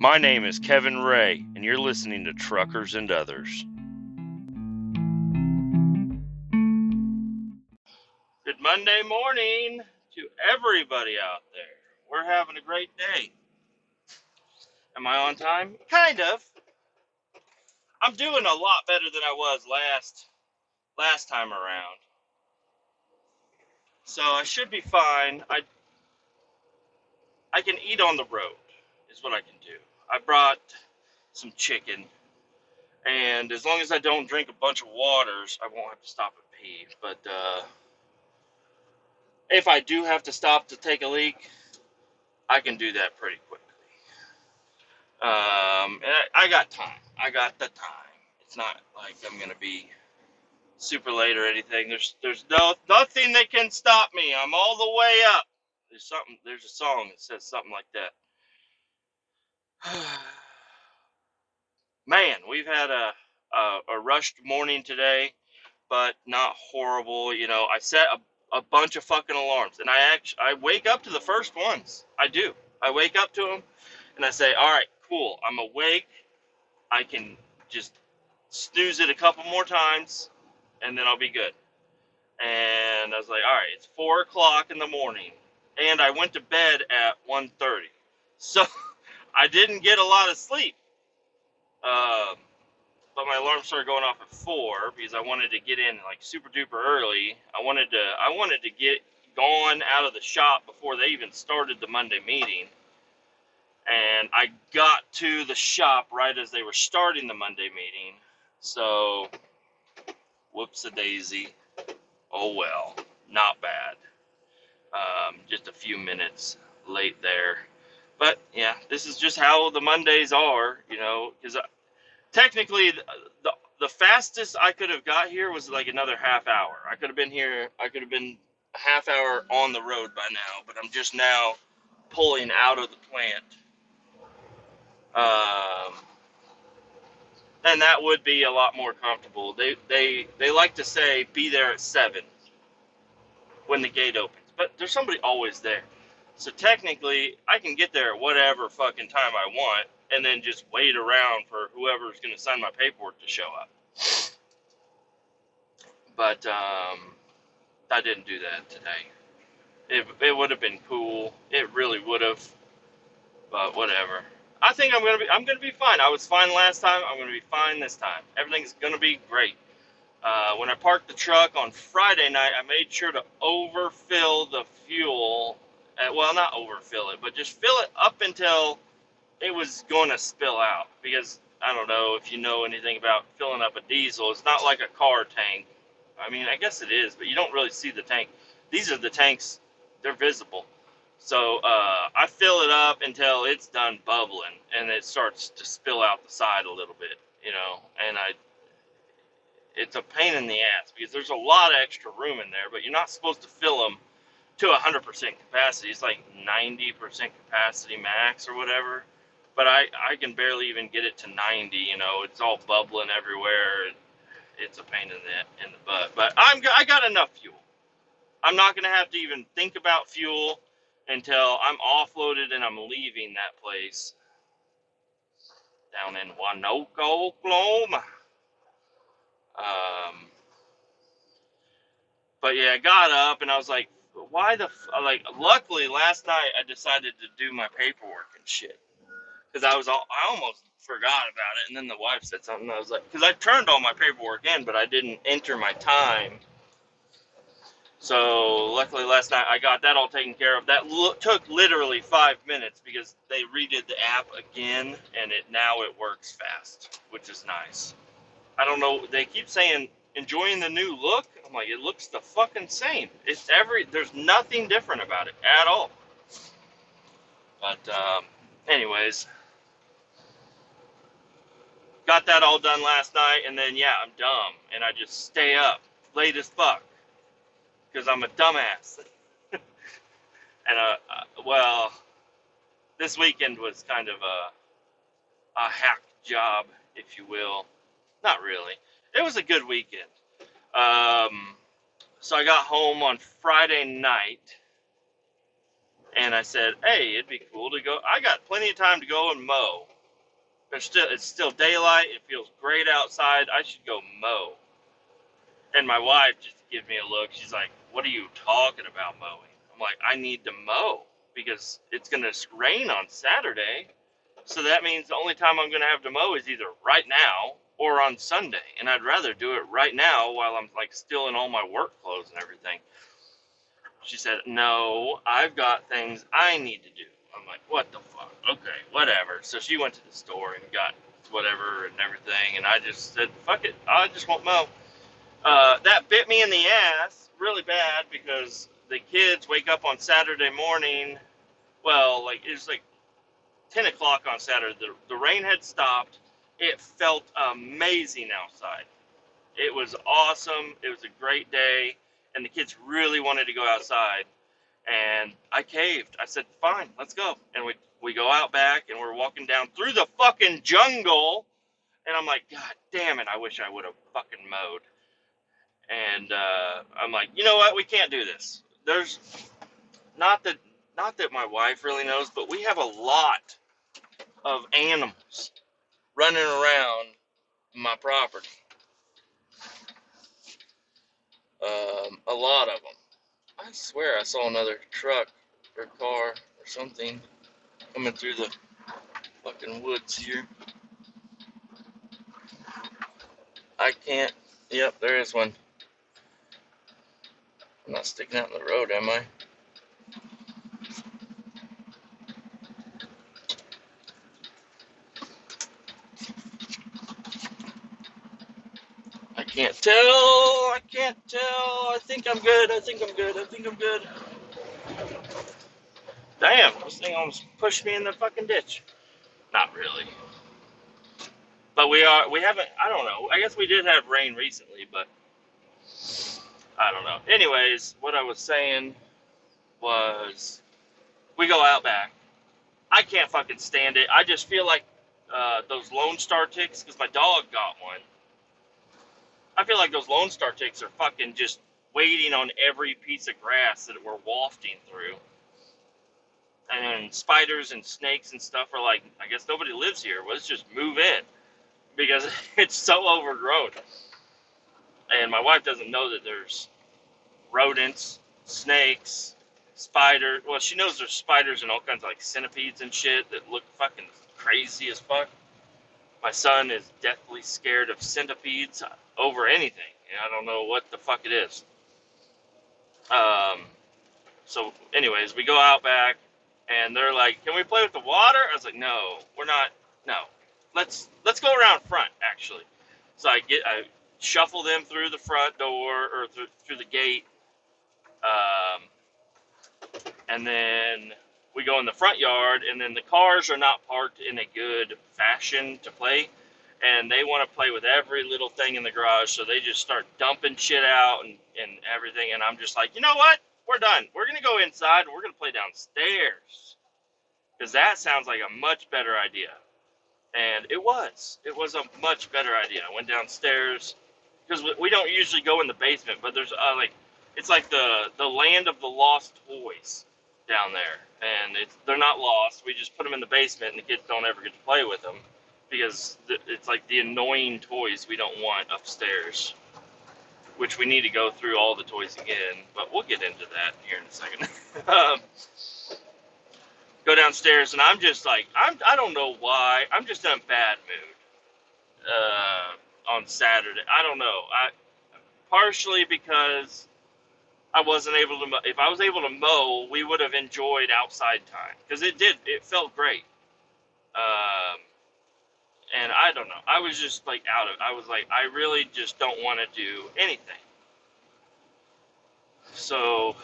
My name is Kevin Ray, and you're listening to Truckers and Others. Good Monday morning to everybody out there. We're having a great day. Am I on time? Kind of. I'm doing a lot better than I was last time around. So I should be fine. I can eat on the road is what I can do. I brought some chicken, and as long as I don't drink a bunch of waters, I won't have to stop and pee. But if I do have to stop to take a leak, I can do that pretty quickly. And I got time. I got the time. It's not like I'm gonna be super late or anything. There's nothing that can stop me. I'm all the way up. There's a song that says something like that. Man, we've had a rushed morning today, but not horrible. You know, I set a bunch of fucking alarms, and I wake up to the first ones. I do. I wake up to them, and I say, all right, cool. I'm awake. I can just snooze it a couple more times, and then I'll be good. And I was like, all right, it's 4 o'clock in the morning, and I went to bed at 1:30, so I didn't get a lot of sleep. But my alarm started going off at 4 because I wanted to get in like super duper early. I wanted to get gone out of the shop before they even started the Monday meeting. And I got to the shop right as they were starting the Monday meeting. So, whoops-a-daisy. Oh well, not bad. Just a few minutes late there. But, yeah, this is just how the Mondays are, you know, because technically the fastest I could have got here was like another half hour. I could have been a half hour on the road by now, but I'm just now pulling out of the plant. And that would be a lot more comfortable. They like to say be there at 7 when the gate opens, but there's somebody always there. So technically, I can get there at whatever fucking time I want, and then just wait around for whoever's going to sign my paperwork to show up. But I didn't do that today. It would have been cool. It really would have. But whatever. I think I'm gonna be fine. I was fine last time. I'm gonna be fine this time. Everything's gonna be great. When I parked the truck on Friday night, I made sure to overfill the fuel. Well, not overfill it, but just fill it up until it was going to spill out. Because I don't know if you know anything about filling up a diesel. It's not like a car tank. I mean, I guess it is, but you don't really see the tank. These are the tanks. They're visible. So I fill it up until it's done bubbling, and it starts to spill out the side a little bit, you know. And it's a pain in the ass because there's a lot of extra room in there, but you're not supposed to fill them to 100% capacity. It's like 90% capacity max or whatever. But I can barely even get it to 90. You know, it's all bubbling everywhere. It's a pain in the butt. But I got enough fuel. I'm not gonna have to even think about fuel until I'm offloaded and I'm leaving that place down in Wanoka, Oklahoma. But yeah, I got up and I was like, why luckily last night I decided to do my paperwork and shit. Because I almost forgot about it. And then the wife said something. I was like, because I turned all my paperwork in, but I didn't enter my time. So luckily last night I got that all taken care of. That took literally 5 minutes because they redid the app again, and now it works fast, which is nice. I don't know. They keep saying enjoying the new look. I'm like, it looks the fucking same. There's nothing different about it at all. But anyways, got that all done last night, and then yeah, I'm dumb, and I just stay up late as fuck because I'm a dumbass. And well, this weekend was kind of a hack job, if you will. Not really. It was a good weekend. So I got home on Friday night, And I said, hey, it'd be cool to go. I got plenty of time to go and mow. It's still daylight. It feels great outside. I should go mow. And my wife just gives me a look. She's like, what are you talking about mowing? I'm like, I need to mow because it's going to rain on Saturday. So that means the only time I'm going to have to mow is either right now or on Sunday. And I'd rather do it right now while I'm like still in all my work clothes and everything. She said, no, I've got things I need to do. I'm like, what the fuck? Okay, whatever. So she went to the store and got whatever and everything. And I just said, fuck it. I just won't mow. That bit me in the ass really bad because the kids wake up on Saturday morning. Well, like it was like 10 o'clock on Saturday. The rain had stopped. It felt amazing outside. It was awesome. It was a great day. And the kids really wanted to go outside. And I caved. I said, fine, let's go. And we go out back and we're walking down through the fucking jungle. And I'm like, God damn it, I wish I would have fucking mowed. And I'm like, you know what? We can't do this. There's not that my wife really knows, but we have a lot of animals running around my property. A lot of them. I swear I saw another truck or car or something coming through the fucking woods here. I can't. Yep, there is one. I'm not sticking out in the road, am I? I can't tell. I can't tell. I think I'm good. I think I'm good. I think I'm good. Damn, this thing almost pushed me in the fucking ditch. Not really. But we haven't, I don't know. I guess we did have rain recently, but I don't know. Anyways, what I was saying was we go out back. I can't fucking stand it. I just feel like those Lone Star ticks, because my dog got one. I feel like those Lone Star ticks are fucking just waiting on every piece of grass that we're wafting through. And spiders and snakes and stuff are like, I guess nobody lives here. Let's just move in because it's so overgrown. And my wife doesn't know that there's rodents, snakes, spiders. Well, she knows there's spiders and all kinds of like centipedes and shit that look fucking crazy as fuck. My son is deathly scared of centipedes over anything. And I don't know what the fuck it is. So anyways, we go out back and they're like, can we play with the water? I was like, no, we're not. No, let's go around front actually. So I shuffle them through the front door or through the gate. And then we go in the front yard, and then the cars are not parked in a good fashion to play, and they want to play with every little thing in the garage, so they just start dumping shit out and everything, and I'm just like, you know what? We're done. We're going to go inside, and we're going to play downstairs, because that sounds like a much better idea. And it was a much better idea. I went downstairs, because we don't usually go in the basement, but there's it's like the land of the lost toys down there, and they're not lost. We just put them in the basement, and the kids don't ever get to play with them because it's like the annoying toys we don't want upstairs, which we need to go through all the toys again. But we'll get into that here in a second. Go downstairs, and I'm just like I don't know why I'm just in a bad mood on Saturday. I don't know. Partially because I wasn't able to. If I was able to mow, we would have enjoyed outside time because it felt great. And I don't know. I was just like I was like, I really just don't want to do anything. So,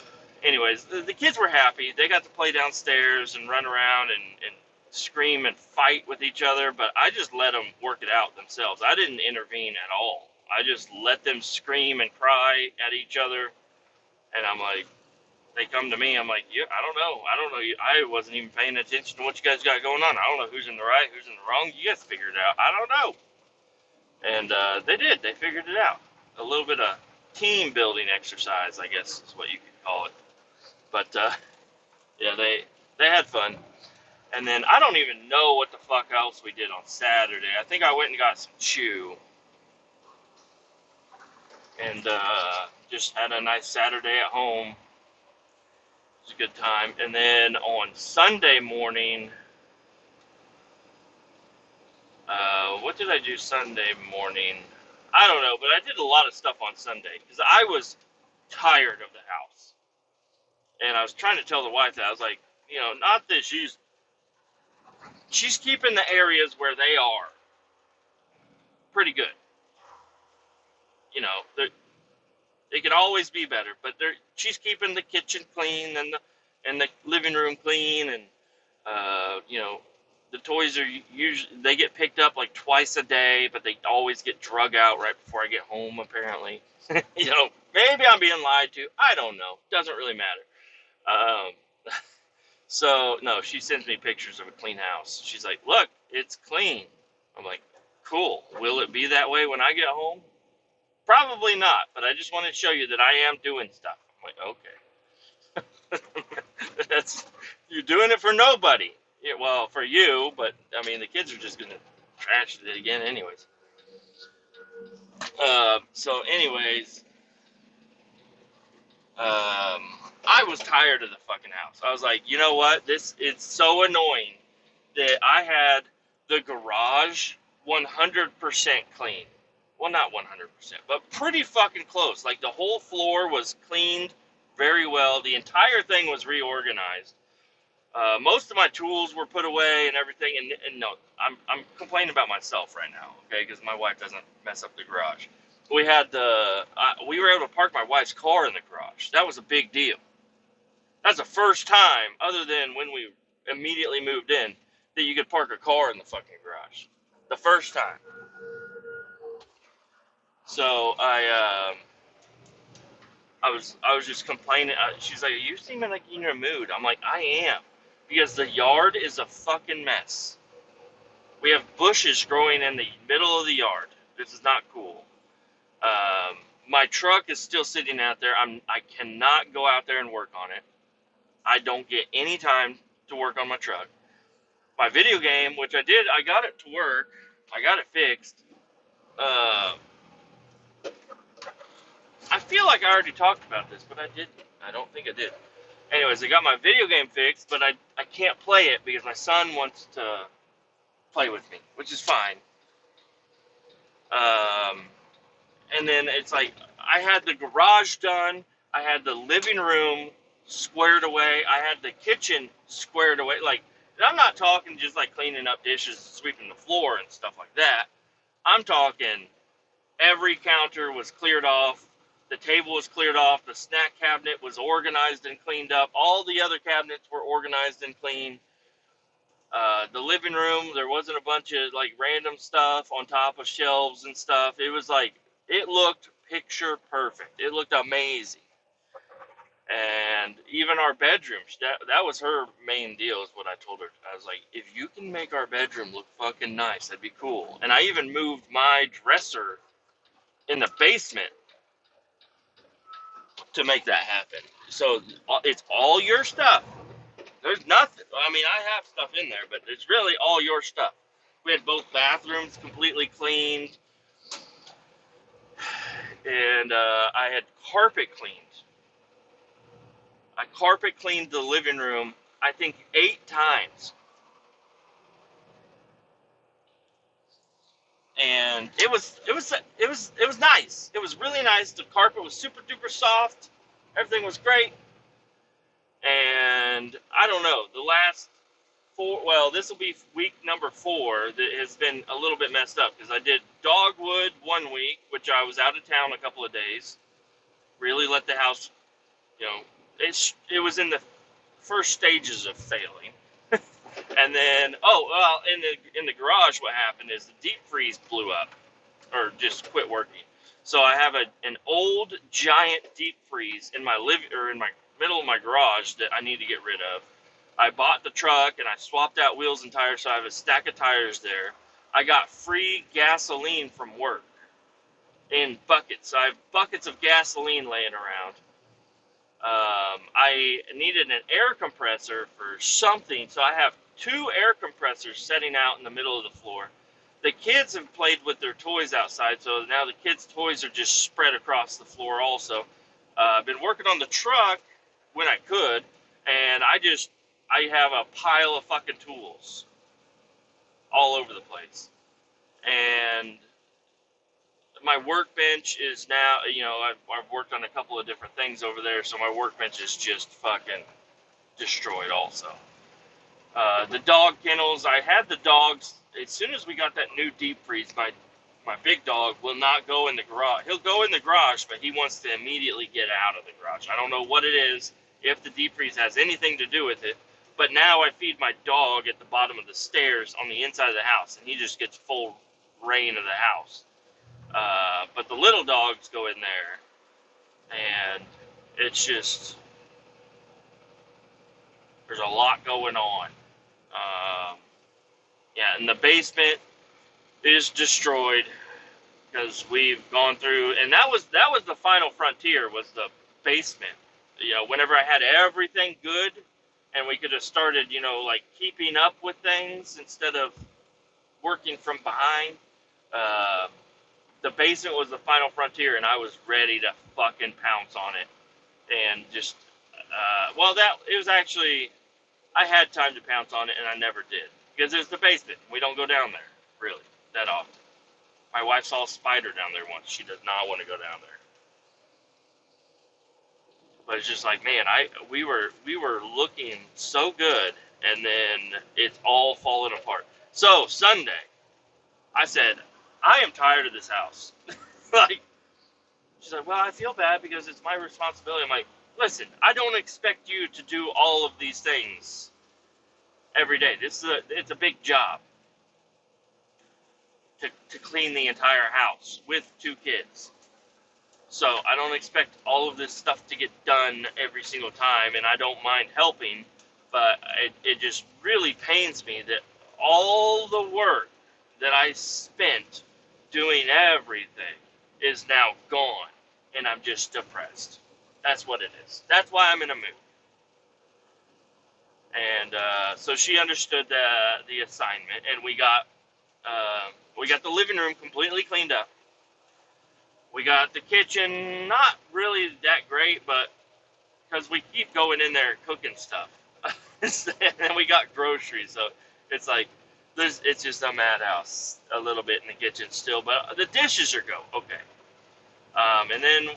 anyways, the kids were happy. They got to play downstairs and run around and scream and fight with each other. But I just let them work it out themselves. I didn't intervene at all. I just let them scream and cry at each other. And I'm like, they come to me, I'm like, yeah, I don't know. I wasn't even paying attention to what you guys got going on. I don't know who's in the right, who's in the wrong. You guys figured it out. I don't know. And they did. They figured it out. A little bit of team building exercise, I guess is what you could call it. But Yeah, they had fun. And then I don't even know what the fuck else we did on Saturday. I think I went and got some chew and just had a nice Saturday at home. It was a good time. And then on Sunday morning, what did I do Sunday morning? I don't know, but I did a lot of stuff on Sunday because I was tired of the house. And I was trying to tell the wife that I was like, not that she's keeping the areas where they are pretty good. You know, they could always be better, but she's keeping the kitchen clean and the living room clean, and the toys are usually they get picked up like twice a day, but they always get drug out right before I get home. Apparently, maybe I'm being lied to. I don't know. Doesn't really matter. Um, so no, she sends me pictures of a clean house. She's like, "Look, it's clean." I'm like, "Cool. Will it be that way when I get home?" Probably not, but I just want to show you that I am doing stuff. I'm like, okay. That's you're doing it for nobody. Yeah, well, for you, but I mean, the kids are just gonna trash it again, anyways. So, anyways, I was tired of the fucking house. I was like, you know what? This it's so annoying that I had the garage 100% clean. Well, not 100%, but pretty fucking close. Like the whole floor was cleaned very well. The entire thing was reorganized. Most of my tools were put away and everything. And no, I'm complaining about myself right now, okay? Because my wife doesn't mess up the garage. We were able to park my wife's car in the garage. That was a big deal. That's the first time, other than when we immediately moved in, that you could park a car in the fucking garage. The first time. So I was just complaining. She's like, "You seem like in your mood." I'm like, "I am," because the yard is a fucking mess. We have bushes growing in the middle of the yard. This is not cool. My truck is still sitting out there. I cannot go out there and work on it. I don't get any time to work on my truck. My video game, which I did, I got it to work. I got it fixed. Uh, I feel like I already talked about this, but I didn't. I don't think I did. Anyways, I got my video game fixed, but I can't play it because my son wants to play with me, which is fine. Um, and then it's like I had the garage done. I had the living room squared away. I had the kitchen squared away. Like, I'm not talking just like cleaning up dishes, sweeping the floor and stuff like that. I'm talking every counter was cleared off. The table was cleared off. The snack cabinet was organized and cleaned up. All the other cabinets were organized and clean. The living room, there wasn't a bunch of like random stuff on top of shelves and stuff. It was like, it looked picture perfect. It looked amazing. And even our bedrooms, that was her main deal, is what I told her. I was like, if you can make our bedroom look fucking nice, that'd be cool. And I even moved my dresser in the basement to make that happen. So it's all your stuff. There's nothing. I mean, I have stuff in there, but it's really all your stuff. We had both bathrooms completely cleaned, and I had carpet cleaned. I carpet cleaned the living room, I think 8 times, and it was nice. It was really nice. The carpet was super duper soft. Everything was great. And I don't know, the last this will be week number 4 that has been a little bit messed up because I did dogwood one week, which I was out of town a couple of days. Really let the house, it was in the first stages of failing. And then, in the garage, what happened is the deep freeze blew up, or just quit working. So I have an old giant deep freeze in my middle of my garage that I need to get rid of. I bought the truck and I swapped out wheels and tires, so I have a stack of tires there. I got free gasoline from work in buckets. So I have buckets of gasoline laying around. I needed an air compressor for something, so I have two air compressors setting out in the middle of the floor. The kids have played with their toys outside, so now the kids' toys are just spread across the floor also. I've been working on the truck when I could, and I have a pile of fucking tools all over the place. And my workbench is now, I've worked on a couple of different things over there, so my workbench is just fucking destroyed also. The dog kennels, I had the dogs, as soon as we got that new deep freeze, my big dog will not go in the garage. He'll go in the garage, but he wants to immediately get out of the garage. I don't know what it is, if the deep freeze has anything to do with it, but now I feed my dog at the bottom of the stairs on the inside of the house, and he just gets full reign of the house. But the little dogs go in there, and it's just, there's a lot going on. Yeah, and the basement is destroyed because we've gone through, and that was the final frontier, was the basement. Whenever I had everything good, and we could have started, like keeping up with things instead of working from behind. The basement was the final frontier, and I was ready to fucking pounce on it, and just, it was actually, I had time to pounce on it, and I never did, because it's the basement. We don't go down there, really, that often. My wife saw a spider down there once. She does not want to go down there. But it's just like, man, we were looking so good, and then it's all falling apart. So Sunday, I said, I am tired of this house. Like, she's like, well, I feel bad because it's my responsibility. I'm like, listen, I don't expect you to do all of these things every day. It's a big job to clean the entire house with two kids. So I don't expect all of this stuff to get done every single time, and I don't mind helping, but it just really pains me that all the work that I spent doing everything is now gone, and I'm just depressed. That's what it is. That's why I'm in a mood. And so she understood the assignment, and we got the living room completely cleaned up. We got the kitchen, not really that great, but because we keep going in there cooking stuff. And then we got groceries, so it's like, it's just a madhouse a little bit in the kitchen still, but the dishes are okay. And then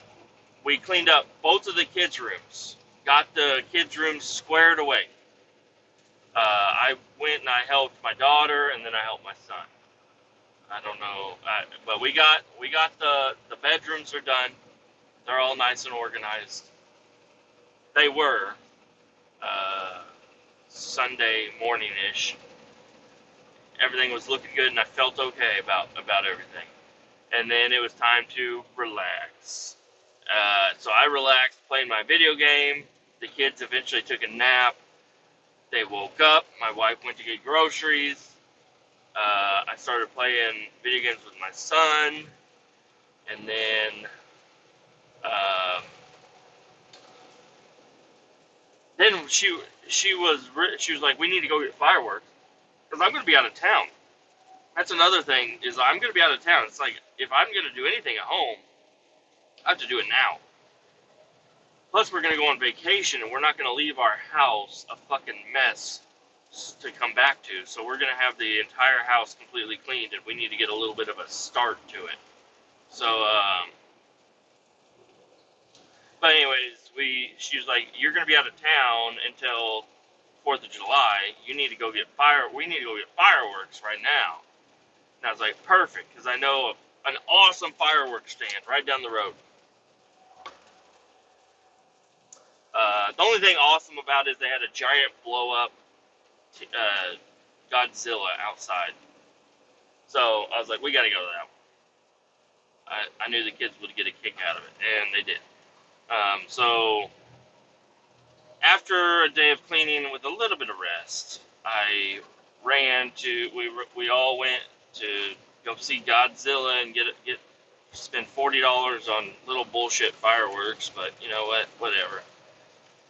we cleaned up both of the kids' rooms, got the kids' rooms squared away. I went and I helped my daughter, and then I helped my son. I don't know, but we got the bedrooms are done. They're all nice and organized. They were Sunday morning-ish. Everything was looking good, and I felt okay about everything. And then it was time to relax. So I relaxed playing my video game. The kids eventually took a nap. They woke up. My wife went to get groceries. I started playing video games with my son, and then she was like, we need to go get fireworks because I'm going to be out of town. That's another thing, is I'm going to be out of town. It's like, if I'm going to do anything at home, I have to do it now. Plus, we're going to go on vacation, and we're not going to leave our house a fucking mess to come back to. So we're going to have the entire house completely cleaned, and we need to get a little bit of a start to it. So, but anyways, she was like, you're going to be out of town until 4th of July. We need to go get fireworks right now. And I was like, perfect, because I know an awesome fireworks stand right down the road. The only thing awesome about it is they had a giant blow-up Godzilla outside. So I was like, we got to go to that one. I knew the kids would get a kick out of it, and they did. So after a day of cleaning with a little bit of rest, I ran to, we all went to go see Godzilla and spend $40 on little bullshit fireworks, but you know what, whatever.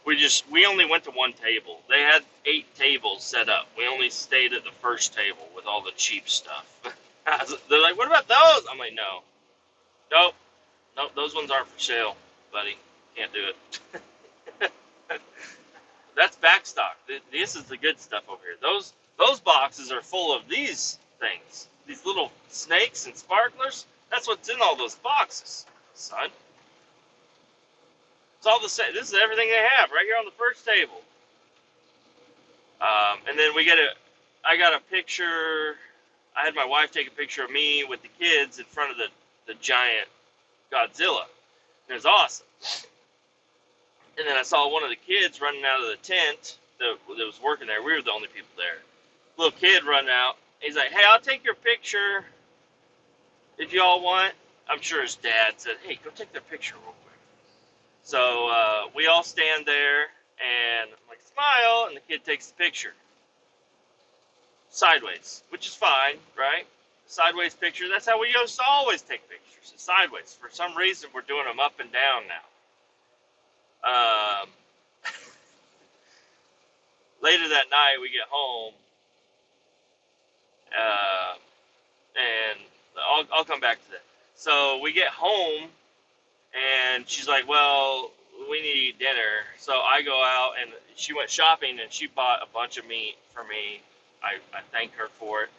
We only went to one table. They had 8 tables set up. We only stayed at the first table with all the cheap stuff. They're like, "What about those?" I'm like, "No, nope, nope. Those ones aren't for sale, buddy. Can't do it." That's backstock. This is the good stuff over here. Those boxes are full of these things. These little snakes and sparklers. That's what's in all those boxes, son. It's all the same. This is everything they have right here on the first table. And then I got a picture. I had my wife take a picture of me with the kids in front of the giant Godzilla. It was awesome. And then I saw one of the kids running out of the tent that was working there. We were the only people there. Little kid running out. He's like, "Hey, I'll take your picture if y'all want." I'm sure his dad said, "Hey, go take their picture real quick." So we all stand there, and I'm like, "Smile," and the kid takes the picture. Sideways, which is fine, right? Sideways picture, that's how we used to always take pictures, sideways. For some reason, we're doing them up and down now. Later that night, we get home, and I'll come back to that. So we get home, and she's like, "Well, we need to eat dinner." So I go out, and she went shopping, and she bought a bunch of meat for me. I thank her for it.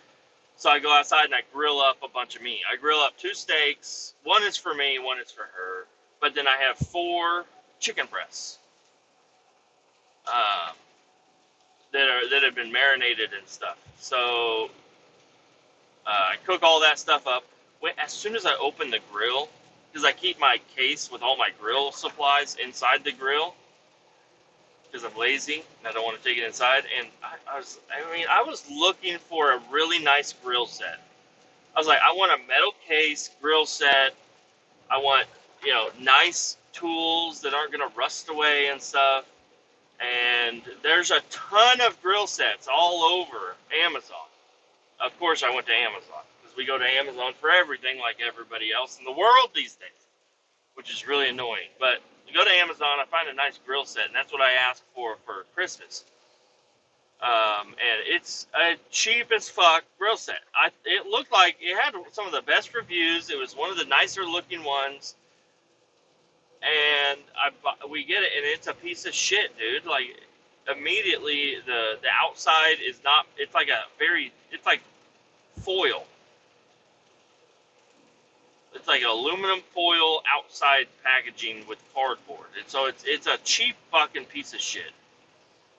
So I go outside and I grill up a bunch of meat. I grill up 2 steaks. One is for me, one is for her. But then I have 4 chicken breasts that have been marinated and stuff. So I cook all that stuff up. As soon as I open the grill, because I keep my case with all my grill supplies inside the grill, because I'm lazy and I don't want to take it inside. And I was looking for a really nice grill set. I was like, I want a metal case grill set. I want, nice tools that aren't going to rust away and stuff. And there's a ton of grill sets all over Amazon. Of course, I went to Amazon because we go to Amazon for everything like everybody else in the world these days, which is really annoying. But you go to Amazon, I find a nice grill set, and that's what I asked for Christmas. And it's a cheap as fuck grill set. It looked like it had some of the best reviews. It was one of the nicer looking ones. And we get it, and it's a piece of shit, dude. Like, immediately, the outside is not, it's like foil. It's like aluminum foil outside packaging with cardboard. And so it's a cheap fucking piece of shit.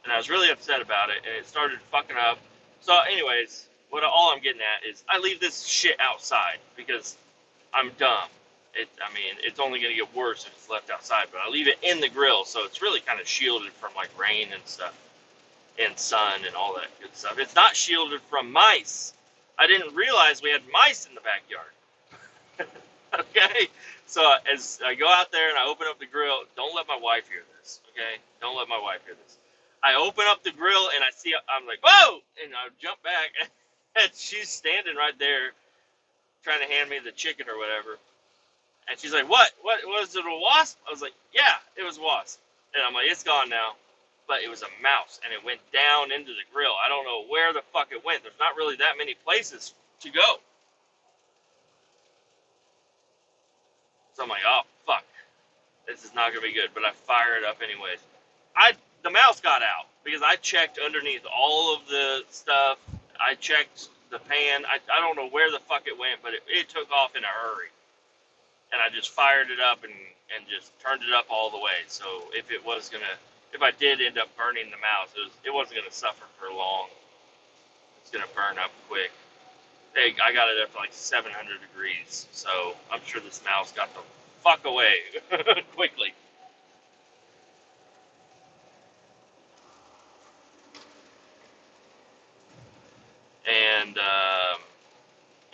And I was really upset about it, and it started fucking up. So anyways, all I'm getting at is I leave this shit outside because I'm dumb. It's only going to get worse if it's left outside, but I leave it in the grill, so it's really kind of shielded from like rain and stuff and sun and all that good stuff. It's not shielded from mice. I didn't realize we had mice in the backyard. Okay, so as I go out there and I open up the grill, don't let my wife hear this, okay? Don't let my wife hear this. I open up the grill and I'm like, "Whoa!" And I jump back, and she's standing right there trying to hand me the chicken or whatever. And she's like, "What? What was it, a wasp?" I was like, "Yeah, it was a wasp." And I'm like, "It's gone now." But it was a mouse, and it went down into the grill. I don't know where the fuck it went. There's not really that many places to go. So I'm like, "Oh, fuck. This is not going to be good." But I fire it up anyways. The mouse got out because I checked underneath all of the stuff. I checked the pan. I don't know where the fuck it went, but it took off in a hurry. And I just fired it up and just turned it up all the way. So if I did end up burning the mouse, it wasn't going to suffer for long. It's going to burn up quick. I got it up to like 700 degrees. So I'm sure this mouse got the fuck away quickly. And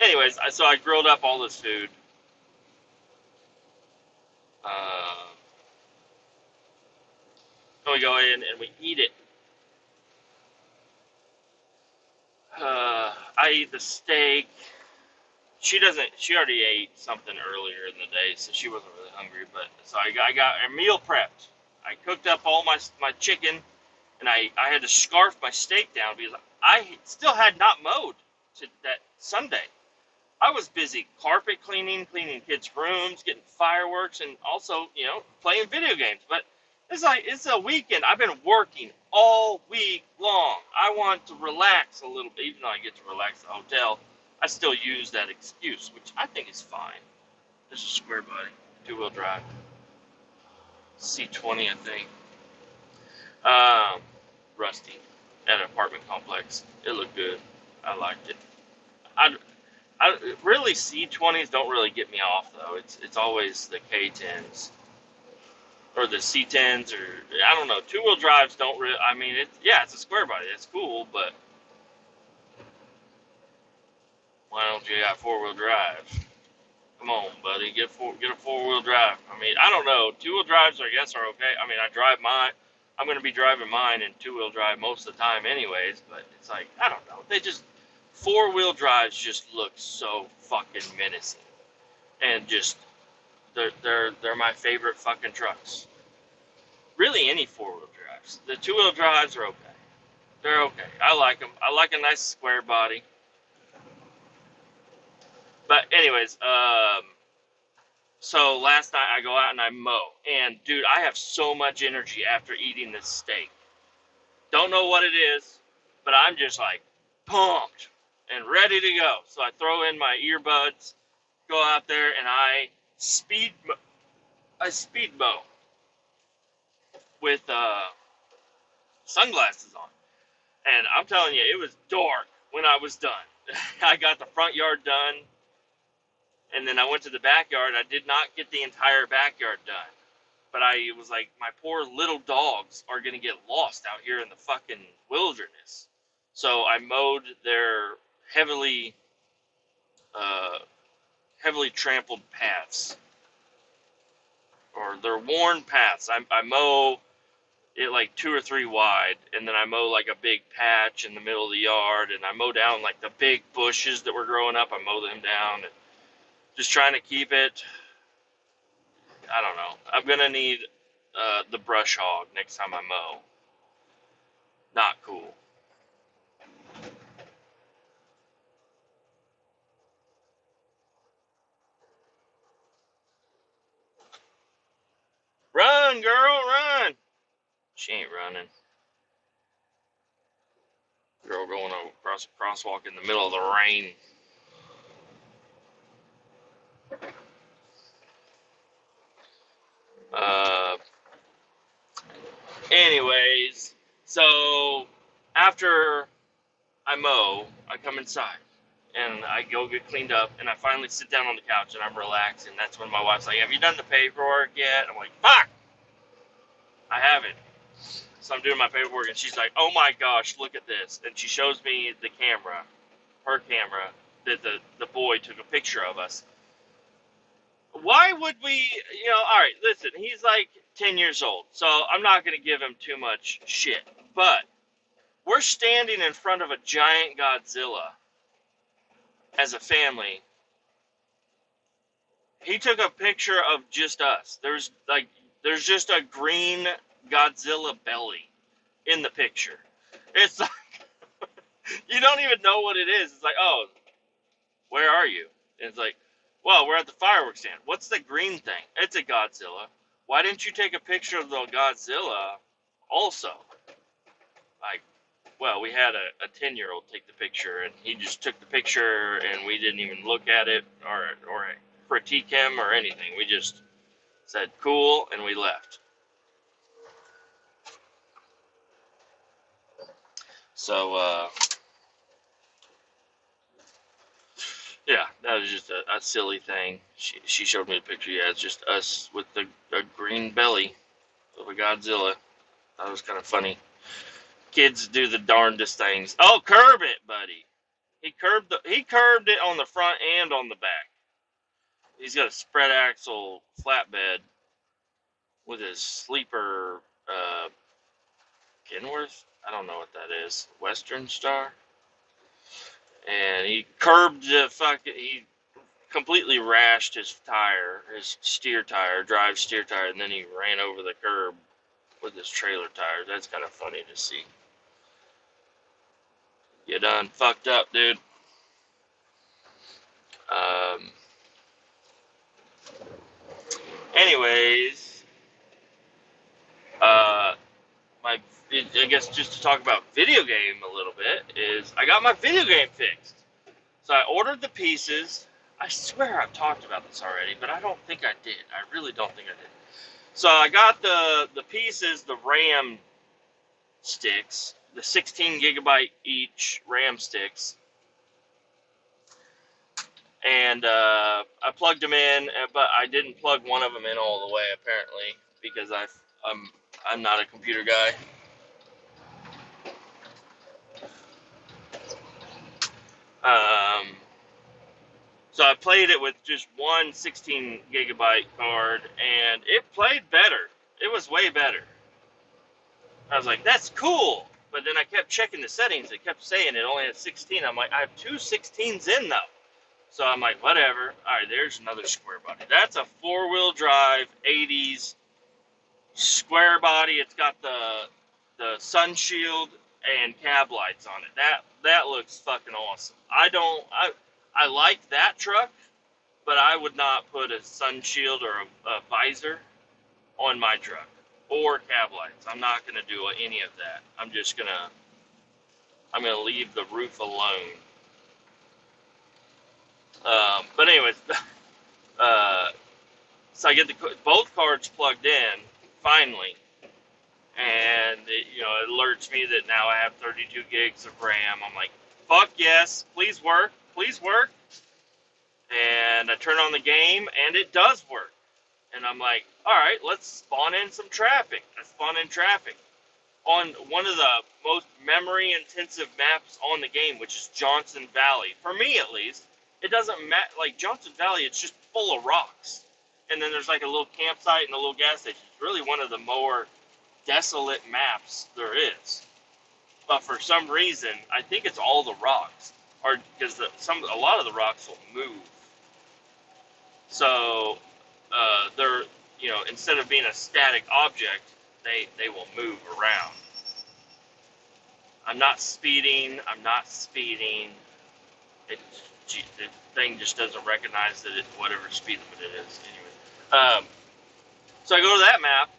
anyways, so I grilled up all this food. So we go in and we eat it. I eat the steak. She already ate something earlier in the day, so she wasn't really hungry. But so I got a meal prepped. I cooked up all my chicken, and I had to scarf my steak down because I still had not mowed to that Sunday. I was busy carpet cleaning, cleaning kids' rooms, getting fireworks, and also, playing video games. But it's a weekend. I've been working all week long. I want to relax a little bit, even though I get to relax at the hotel. I still use that excuse, which I think is fine. This is a square body, 2-wheel drive, C20, I think. Rusty at an apartment complex. It looked good. I liked it. I really C20s don't really get me off though. It's always the K10s or the C10s, or I don't know. 2-wheel drives don't really. I mean, it's a square body. It's cool, but why don't you got 4-wheel drive? Come on, buddy, get a 4-wheel drive. I mean, I don't know. 2-wheel drives, I guess, are okay. I mean, I drive mine. I'm going to be driving mine in 2-wheel drive most of the time, anyways. But it's like, I don't know. 4-wheel drives just look so fucking menacing, and just they're my favorite fucking trucks. Really, any 4-wheel drives. The 2-wheel drives are okay. They're okay. I like them. I like a nice square body. But anyways, so last night I go out and I mow, and dude, I have so much energy after eating this steak. Don't know what it is, but I'm just like pumped and ready to go. So I throw in my earbuds, go out there, and I speed mow with sunglasses on. And I'm telling you, it was dark when I was done. I got the front yard done, and then I went to the backyard. I did not get the entire backyard done. But I was like, my poor little dogs are going to get lost out here in the fucking wilderness. So I mowed their heavily trampled paths, or their worn paths. I mow it like 2 or 3 wide, and then I mow like a big patch in the middle of the yard, and I mow down like the big bushes that were growing up. I mow them down, and just trying to keep it. I don't know. I'm gonna need the brush hog next time I mow. Not cool. Run, girl, run! She ain't running. Girl going across a crosswalk in the middle of the rain. Anyways, so after I mow, I come inside and I go get cleaned up, and I finally sit down on the couch and I'm relaxing. That's when my wife's like, "Have you done the paperwork yet?" I'm like, "Fuck, I haven't." So I'm doing my paperwork, and she's like, "Oh my gosh, look at this!" And she shows me the camera, her camera, that the boy took a picture of us. Why would we, all right, listen, he's like 10 years old, so I'm not going to give him too much shit. But we're standing in front of a giant Godzilla as a family. He took a picture of just us. There's just a green Godzilla belly in the picture. It's like, you don't even know what it is. It's like, "Oh, where are you?" And it's like, "Well, we're at the fireworks stand." "What's the green thing?" "It's a Godzilla." "Why didn't you take a picture of the Godzilla also?" Like, well, we had a 10-year-old take the picture, and he just took the picture, and we didn't even look at it or critique him or anything. We just said cool, and we left. So, yeah, that was just a silly thing. She showed me the picture. Yeah, it's just us with a green belly of a Godzilla. That was kind of funny. Kids do the darndest things. Oh, curb it, buddy. He curbed it on the front and on the back. He's got a spread axle flatbed with his sleeper Kenworth. I don't know what that is. Western Star. And he curbed he completely rashed his tire, his drive steer tire, and then he ran over the curb with his trailer tires. That's kind of funny to see. You done fucked up, dude. Um, anyways, I guess just to talk about video game a little bit, is I got my video game fixed. So I ordered the pieces. I swear I've talked about this already, but I don't think I did. I really don't think I did. So I got the pieces, the RAM sticks, the 16 gigabyte each RAM sticks, and I plugged them in, but I didn't plug one of them in all the way apparently because I'm not a computer guy. So I played it with just one 16 gigabyte card, and it played better. It was way better. I was like, that's cool. But then I kept checking the settings. It kept saying it only had 16. I'm like, I have two 16s in though. So I'm like, whatever. All right, there's another square body. That's a four-wheel drive 80s square body. It's got the sun shield and cab lights on it. That looks fucking awesome. I like that truck, but I would not put a sun shield or a visor on my truck or cab lights. I'm not gonna do any of that. I'm gonna leave the roof alone. But anyways, so I get both cards plugged in finally, and it alerts me that now I have 32 gigs of RAM. I'm like, fuck yes, please work, please work. And I turn on the game, and it does work. And I'm like, all right, let's spawn in some traffic. I spawn in traffic on one of the most memory-intensive maps on the game, which is Johnson Valley. For me, at least, it doesn't matter. Like, Johnson Valley, it's just full of rocks. And then there's like a little campsite and a little gas station. It's really one of the more desolate maps there is. But for some reason, I think it's all the rocks, or because a lot of the rocks will move. So they're instead of being a static object, they will move around. I'm not speeding. The thing just doesn't recognize that it's whatever speed limit it is. Anyway, so I go to that map,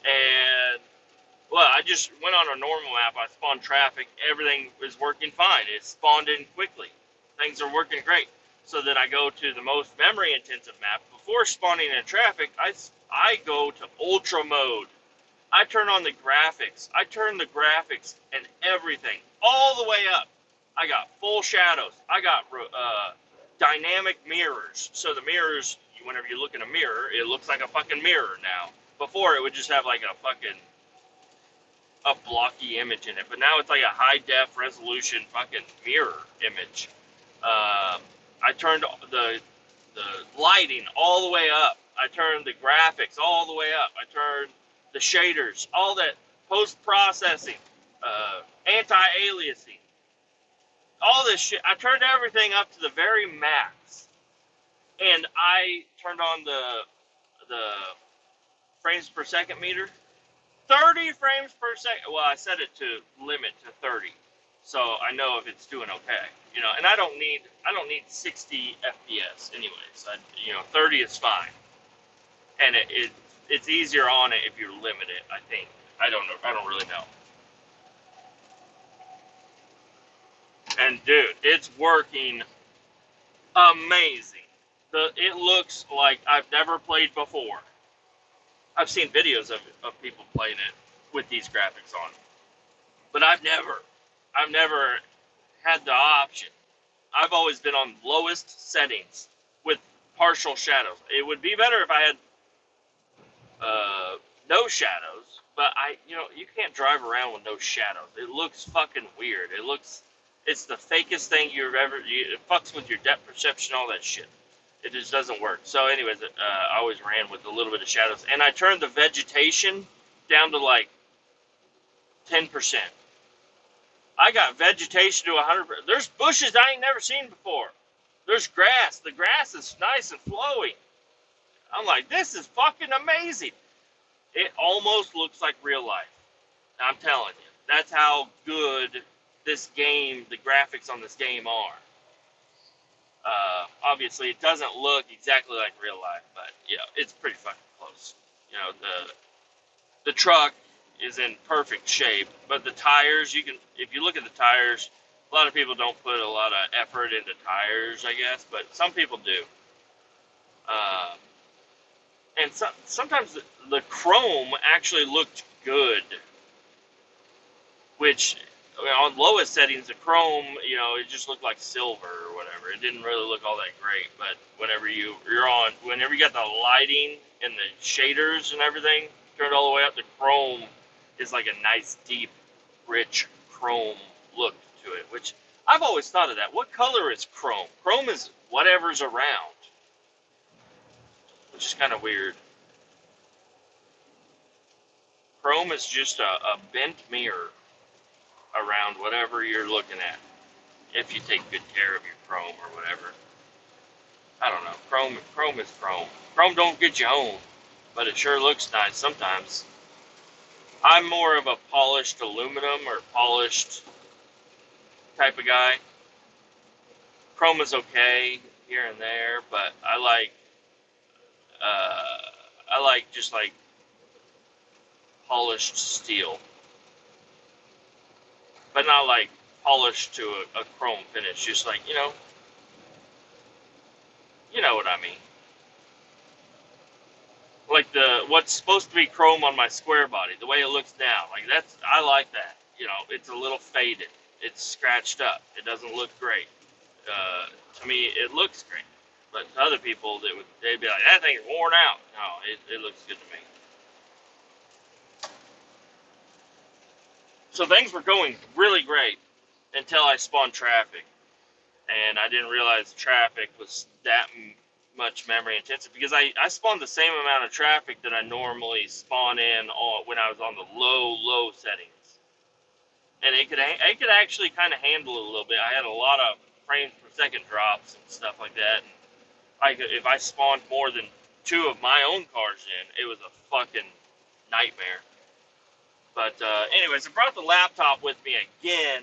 and I just went on a normal map. I spawned traffic. Everything is working fine. It spawned in quickly. Things are working great. So then I go to the most memory-intensive map. Before spawning in traffic, I go to ultra mode. I turn on the graphics. I turn the graphics and everything all the way up. I got full shadows. I got dynamic mirrors. So the mirrors, whenever you look in a mirror, it looks like a fucking mirror now. Before, it would just have like a blocky image in it. But now it's like a high-def resolution fucking mirror image. I turned the lighting all the way up. I turned the graphics all the way up. I turned the shaders, all that post-processing, anti-aliasing, all this shit. I turned everything up to the very max. And I turned on the frames per second meter. 30 frames per second. Well, I set it to limit to 30. So I know if it's doing okay, and I don't need 60 FPS anyways. 30 is fine, and it's easier on it if you limit it. I think I don't know. I don't really know. And dude, it's working amazing. It looks like I've never played before. I've seen videos of people playing it with these graphics on, but I've never had the option. I've always been on lowest settings with partial shadows. It would be better if I had no shadows, but you can't drive around with no shadows. It looks fucking weird. It's the fakest thing it fucks with your depth perception, all that shit. It just doesn't work. So anyways, I always ran with a little bit of shadows. And I turned the vegetation down to like 10%. I got vegetation to 100%. There's bushes I ain't never seen before. There's grass. The grass is nice and flowy. I'm like, this is fucking amazing. It almost looks like real life. I'm telling you, that's how good this game, the graphics on this game are. Obviously, it doesn't look exactly like real life, but yeah, it's pretty fucking close. You know, the truck is in perfect shape, but the tires, you can, if you look at the tires, a lot of people don't put a lot of effort into tires, I guess, but some people do. Uh, and sometimes the chrome actually looked good, which on lowest settings, the chrome, you know, it just looked like silver or whatever. It didn't really look all that great, but whenever whenever you got the lighting and the shaders and everything turned all the way up, the chrome is like a nice, deep, rich chrome look to it, which I've always thought of that. What color is chrome? Chrome is whatever's around, which is kind of weird. Chrome is just a bent mirror around whatever you're looking at, if you take good care of your chrome or whatever. I don't know. Chrome is chrome. Chrome don't get you home, but it sure looks nice sometimes. I'm more of a polished aluminum or polished type of guy. Chrome is okay here and there, but I like just like polished steel, but not like polished to a chrome finish. Just like, you know what I mean. Like what's supposed to be chrome on my square body, the way it looks now. Like I like that. You know, it's a little faded. It's scratched up. It doesn't look great. To me, it looks great. But to other people, they'd be like, that thing's worn out. No, it looks good to me. So things were going really great until I spawned traffic. And I didn't realize traffic was that much memory intensive, because I spawned the same amount of traffic that I normally spawn in when I was on the low settings. And it could actually kind of handle it a little bit. I had a lot of frames per second drops and stuff like that. And if I spawned more than 2 of my own cars in, it was a fucking nightmare. But anyways, I brought the laptop with me again.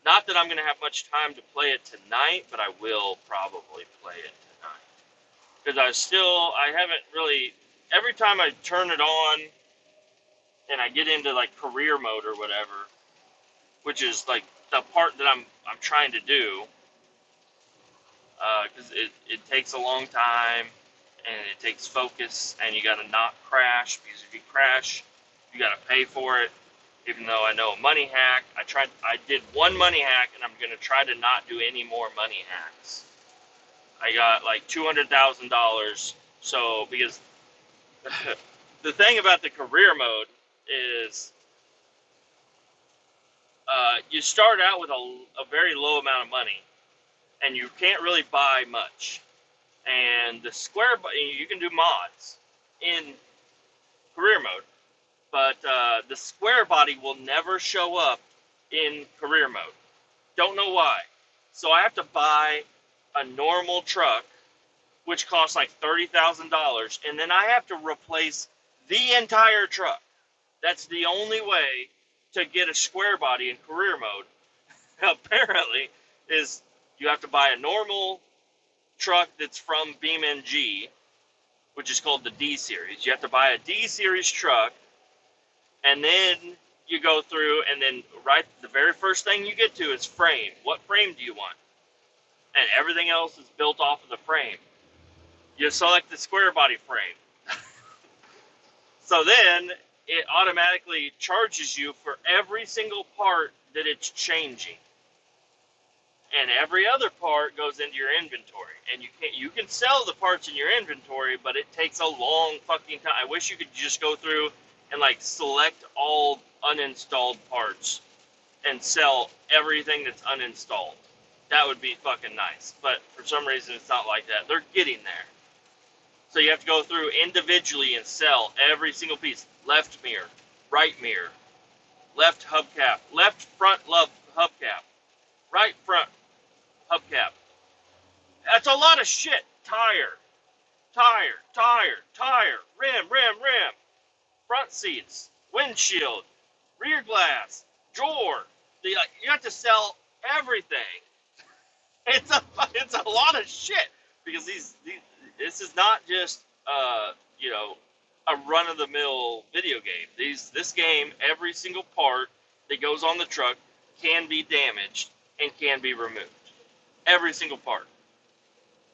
Not that I'm going to have much time to play it tonight, but I will probably play it tonight. Because I haven't really, every time I turn it on and I get into like career mode or whatever, which is like the part that I'm trying to do, because it takes a long time and it takes focus, and you got to not crash, because if you crash, you got to pay for it. Even though I know a money hack, I did one money hack, and I'm going to try to not do any more money hacks. I got like $200,000. So, because the thing about the career mode is you start out with a very low amount of money, and you can't really buy much. And you can do mods in career mode. But the square body will never show up in career mode. Don't know why. So I have to buy a normal truck, which costs like $30,000, and then I have to replace the entire truck. That's the only way to get a square body in career mode, apparently, is you have to buy a normal truck that's from BeamNG, which is called the D Series. You have to buy a D Series truck, and then you go through, and then the very first thing you get to is frame. What frame do you want? And everything else is built off of the frame. You select the square body frame. So then it automatically charges you for every single part that it's changing. And every other part goes into your inventory. And you can sell the parts in your inventory, but it takes a long fucking time. I wish you could just go through and like select all uninstalled parts and sell everything that's uninstalled. That would be fucking nice. But for some reason it's not like that. They're getting there. So you have to go through individually and sell every single piece. Left mirror, right mirror, left hubcap, left front hubcap, right front hubcap. That's a lot of shit. Tire, rim. front seats, windshield, rear glass, drawer. You have to sell everything. It's a lot of shit because this is not just you know a run of the mill video game. This game, every single part that goes on the truck can be damaged and can be removed. Every single part,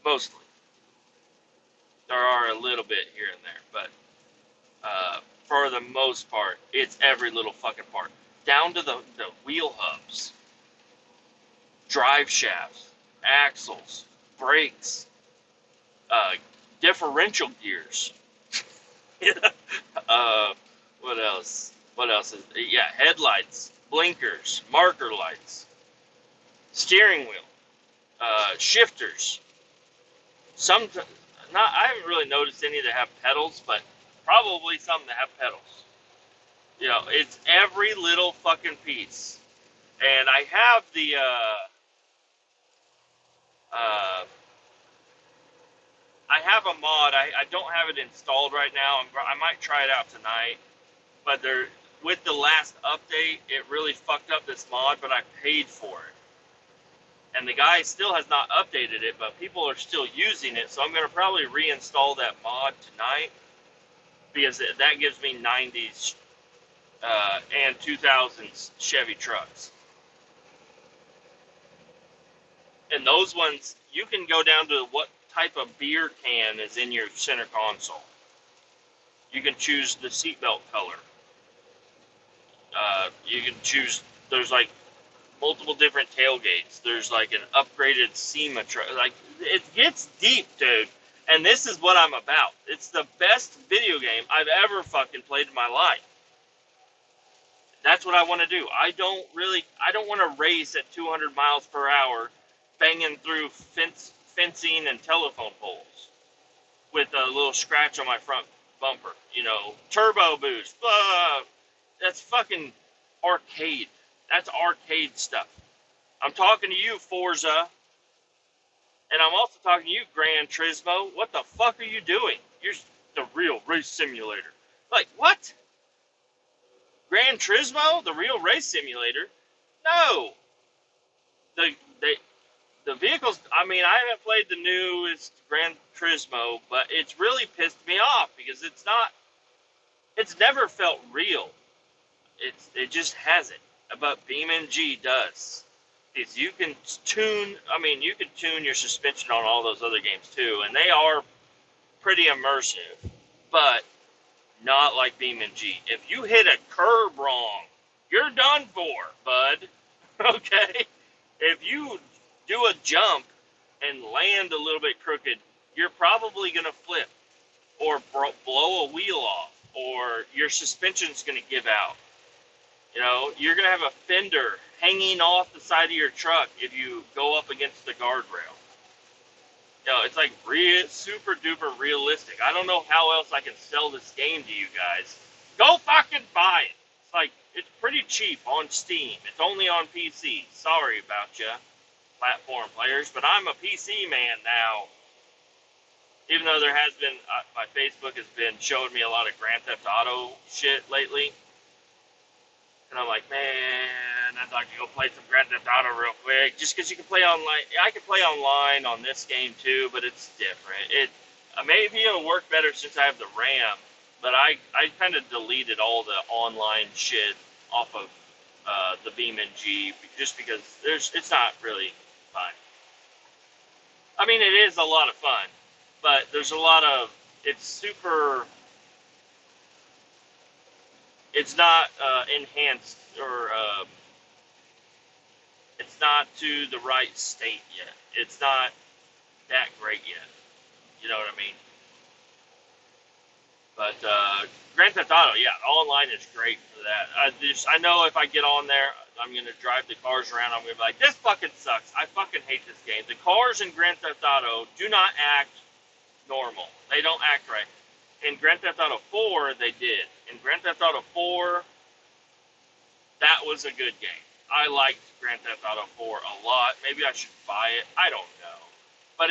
mostly. There are a little bit here and there, but for the most part, it's every little fucking part, down to the wheel hubs, drive shafts, axles, brakes, uh, differential gears. uh, what else? What else is? Yeah, headlights, blinkers, marker lights, steering wheel, shifters. Some, not. I haven't really noticed any that have pedals, but probably some that have pedals. It's every little fucking piece. And I have uh, I have a mod. I don't have it installed right now. I might try it out tonight. But with the last update, it really fucked up this mod, but I paid for it. And the guy still has not updated it, but people are still using it, so I'm going to probably reinstall that mod tonight because that gives me 90s and 2000s Chevy trucks. And those ones, you can go down to what type of beer can is in your center console. You can choose the seatbelt color. You can choose, there's like multiple different tailgates. There's like an upgraded SEMA truck. Like, it gets deep, dude. And this is what I'm about. It's the best video game I've ever fucking played in my life. That's what I want to do. I don't want to race at 200 miles per hour, banging through fencing and telephone poles with a little scratch on my front bumper. Turbo boost. That's fucking arcade. That's arcade stuff. I'm talking to you, Forza, and I'm also talking to you, Gran Turismo. What the fuck are you doing? You're the real race simulator. Like, what? Gran Turismo, the real race simulator? No. The vehicles, I mean, I haven't played the newest Gran Turismo, but it's really pissed me off because it's never felt real. It just hasn't. But BeamNG does. Is you can tune your suspension on all those other games too, and they are pretty immersive, but not like BeamNG. If you hit a curb wrong, you're done for, bud. Okay? If you do a jump and land a little bit crooked, you're probably going to flip or blow a wheel off, or your suspension's going to give out. You're going to have a fender hanging off the side of your truck if you go up against the guardrail. It's like super duper realistic. I don't know how else I can sell this game to you guys. Go fucking buy it. It's pretty cheap on Steam. It's only on PC. Sorry about you, platform players, but I'm a PC man now. Even though there has been, my Facebook has been showing me a lot of Grand Theft Auto shit lately. And I'm like, man, I'd like to go play some Grand Theft Auto real quick. Just because you can play online. I can play online on this game too, but it's different. Maybe it'll work better since I have the RAM. But I kind of deleted all the online shit off of the BeamNG just because it's not really fun. I mean, it is a lot of fun, but there's a lot of, it's not enhanced, or it's not to the right state yet. It's not that great yet. You know what I mean? But Grand Theft Auto, yeah, online is great for that. I know if I get on there, I'm going to drive the cars around. I'm going to be like, this fucking sucks. I fucking hate this game. The cars in Grand Theft Auto do not act normal. They don't act right. In Grand Theft Auto 4, they did. In Grand Theft Auto 4, that was a good game. I liked Grand Theft Auto 4 a lot. Maybe I should buy it. I don't know. But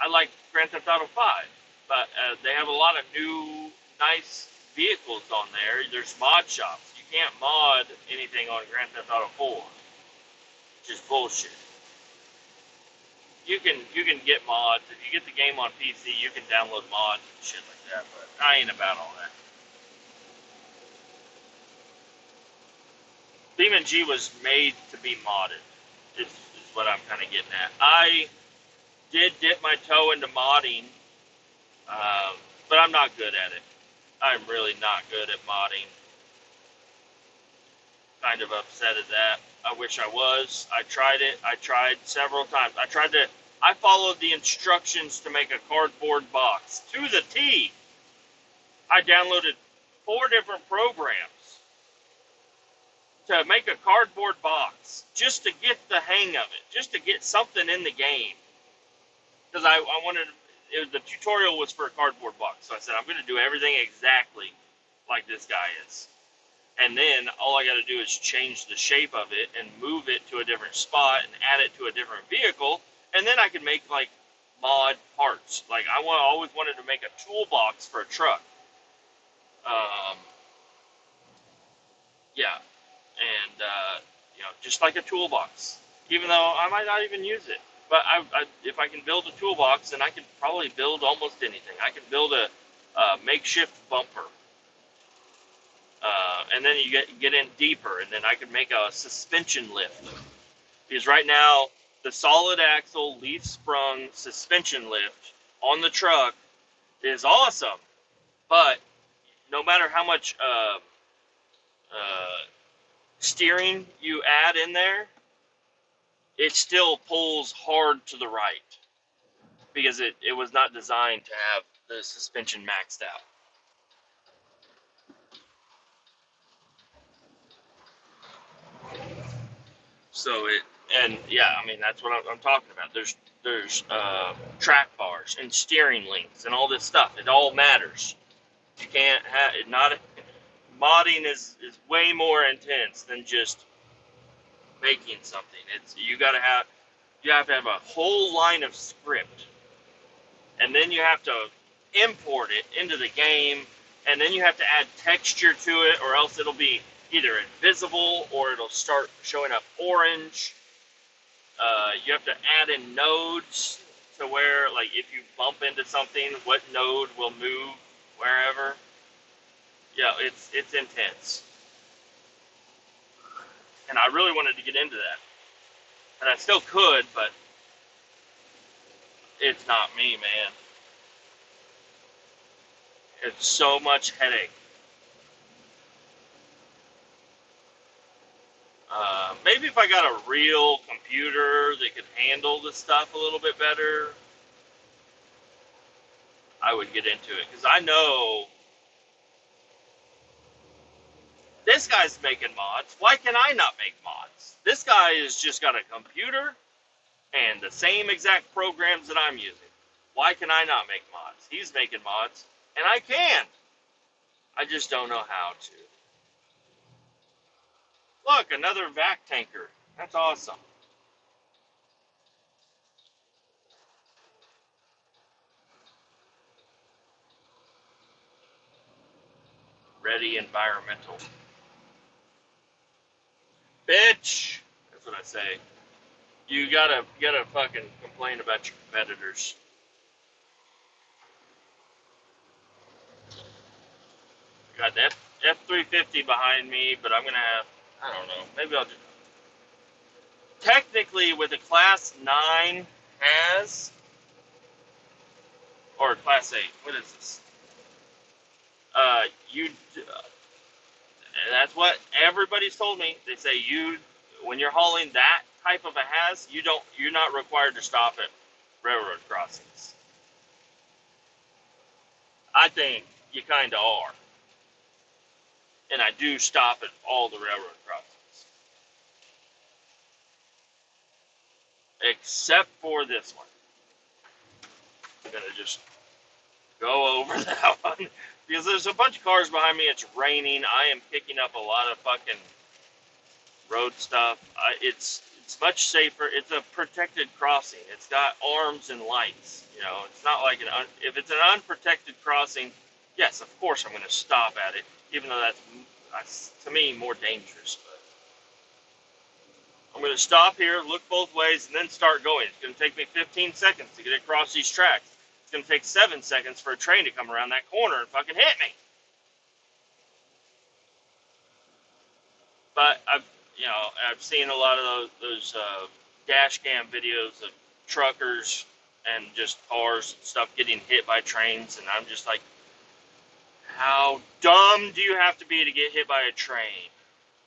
I like Grand Theft Auto 5. But they have a lot of new, nice vehicles on there. There's mod shops. You can't mod anything on Grand Theft Auto 4. Which is bullshit. You can get mods. If you get the game on PC, you can download mods and shit like that, but I ain't about all that. BeamNG was made to be modded, is what I'm kind of getting at. I did dip my toe into modding, but I'm not good at it. I'm really not good at modding. Kind of upset at that. I wish I was. I tried it. I tried several times. I followed the instructions to make a cardboard box to the T. I downloaded 4 different programs to make a cardboard box just to get the hang of it, just to get something in the game. Because I wanted, the tutorial was for a cardboard box, so I said, I'm going to do everything exactly like this guy is. And then all I got to do is change the shape of it and move it to a different spot and add it to a different vehicle. And then I could make, like, mod parts. Like, I always wanted to make a toolbox for a truck. Yeah. And, just like a toolbox. Even though I might not even use it. But if I can build a toolbox, then I can probably build almost anything. I can build a makeshift bumper. And then you get in deeper, and then I can make a suspension lift. Because right now, the solid axle leaf sprung suspension lift on the truck is awesome. But no matter how much steering you add in there, it still pulls hard to the right. Because it was not designed to have the suspension maxed out. So that's what I'm talking about. There's track bars and steering links and all this stuff. It all matters. You can't have it. Modding is way more intense than just making something. You have to have a whole line of script, and then you have to import it into the game, and then you have to add texture to it, or else it'll be either invisible or it'll start showing up orange. You have to add in nodes to where, like, if you bump into something, what node will move wherever. Yeah, it's intense. And I really wanted to get into that. And I still could, but it's not me, man. It's so much headache. Maybe if I got a real computer that could handle the stuff a little bit better, I would get into it. Because I know this guy's making mods. Why can I not make mods? This guy has just got a computer and the same exact programs that I'm using. Why can I not make mods? He's making mods, and I can. I just don't know how to. Look, another vac tanker. That's awesome. Ready environmental. Bitch! That's what I say. You gotta fucking complain about your competitors. Got the F350 behind me, but I'm gonna have, I don't know, maybe I'll just, technically with a Class 9 has, or Class 8, what is this? That's what everybody's told me. They say when you're hauling that type of a has, you're not required to stop at railroad crossings. I think you kind of are. And I do stop at all the railroad crossings. Except for this one. I'm going to just go over that one. Because there's a bunch of cars behind me. It's raining. I am picking up a lot of fucking road stuff. It's much safer. It's a protected crossing. It's got arms and lights. You know, it's not like if it's an unprotected crossing, yes, of course I'm going to stop at it, even though that's to me more dangerous. But I'm going to stop here, look both ways, and then start going. It's going to take me 15 seconds to get across these tracks. It's going to take 7 seconds for a train to come around that corner and fucking hit me. But I've seen a lot of those dash cam videos of truckers and just cars and stuff getting hit by trains, and I'm just like, how dumb do you have to be to get hit by a train?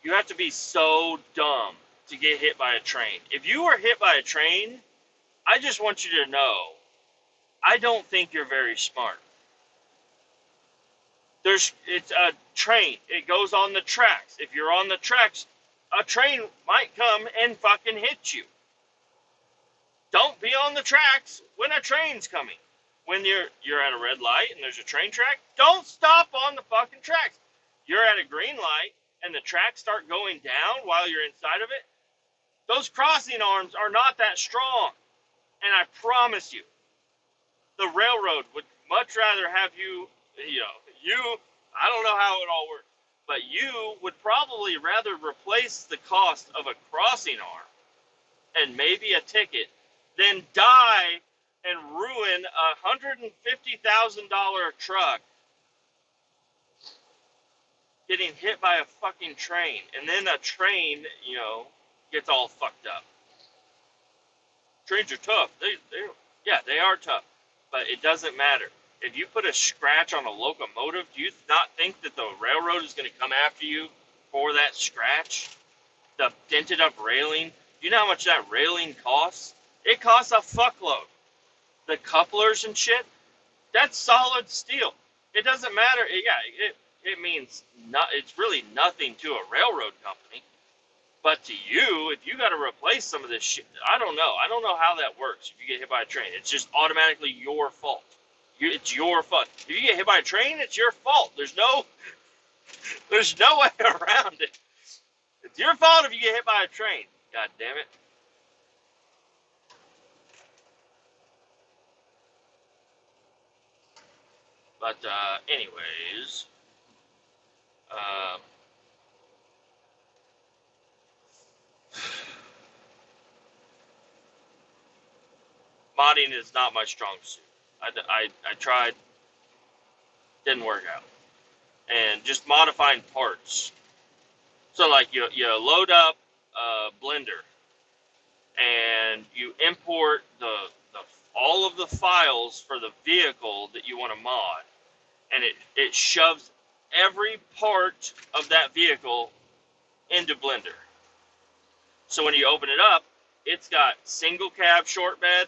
You have to be so dumb to get hit by a train. If you were hit by a train, I just want you to know, I don't think you're very smart. It's a train. It goes on the tracks. If you're on the tracks, a train might come and fucking hit you. Don't be on the tracks when a train's coming. When you're at a red light and there's a train track, don't stop on the fucking tracks. You're at a green light and the tracks start going down while you're inside of it. Those crossing arms are not that strong. And I promise you, the railroad would much rather have I don't know how it all works, but you would probably rather replace the cost of a crossing arm and maybe a ticket than die and ruin a $150,000 truck getting hit by a fucking train. And then a train, gets all fucked up. Trains are tough. They are tough. But it doesn't matter. If you put a scratch on a locomotive, do you not think that the railroad is going to come after you for that scratch? The dented up railing. Do you know how much that railing costs? It costs a fuckload. The couplers and shit, that's solid steel. It doesn't matter. It means it's really nothing to a railroad company. But to you, if you got to replace some of this shit, I don't know. I don't know how that works if you get hit by a train. It's just automatically your fault. It's your fault. If you get hit by a train, it's your fault. There's no way around it. It's your fault if you get hit by a train. God damn it. But anyways, modding is not my strong suit. I tried, didn't work out. And just modifying parts. So like you load up a blender and you import all of the files for the vehicle that you want to mod, and it shoves every part of that vehicle into Blender. So when you open it up, it's got single cab short bed,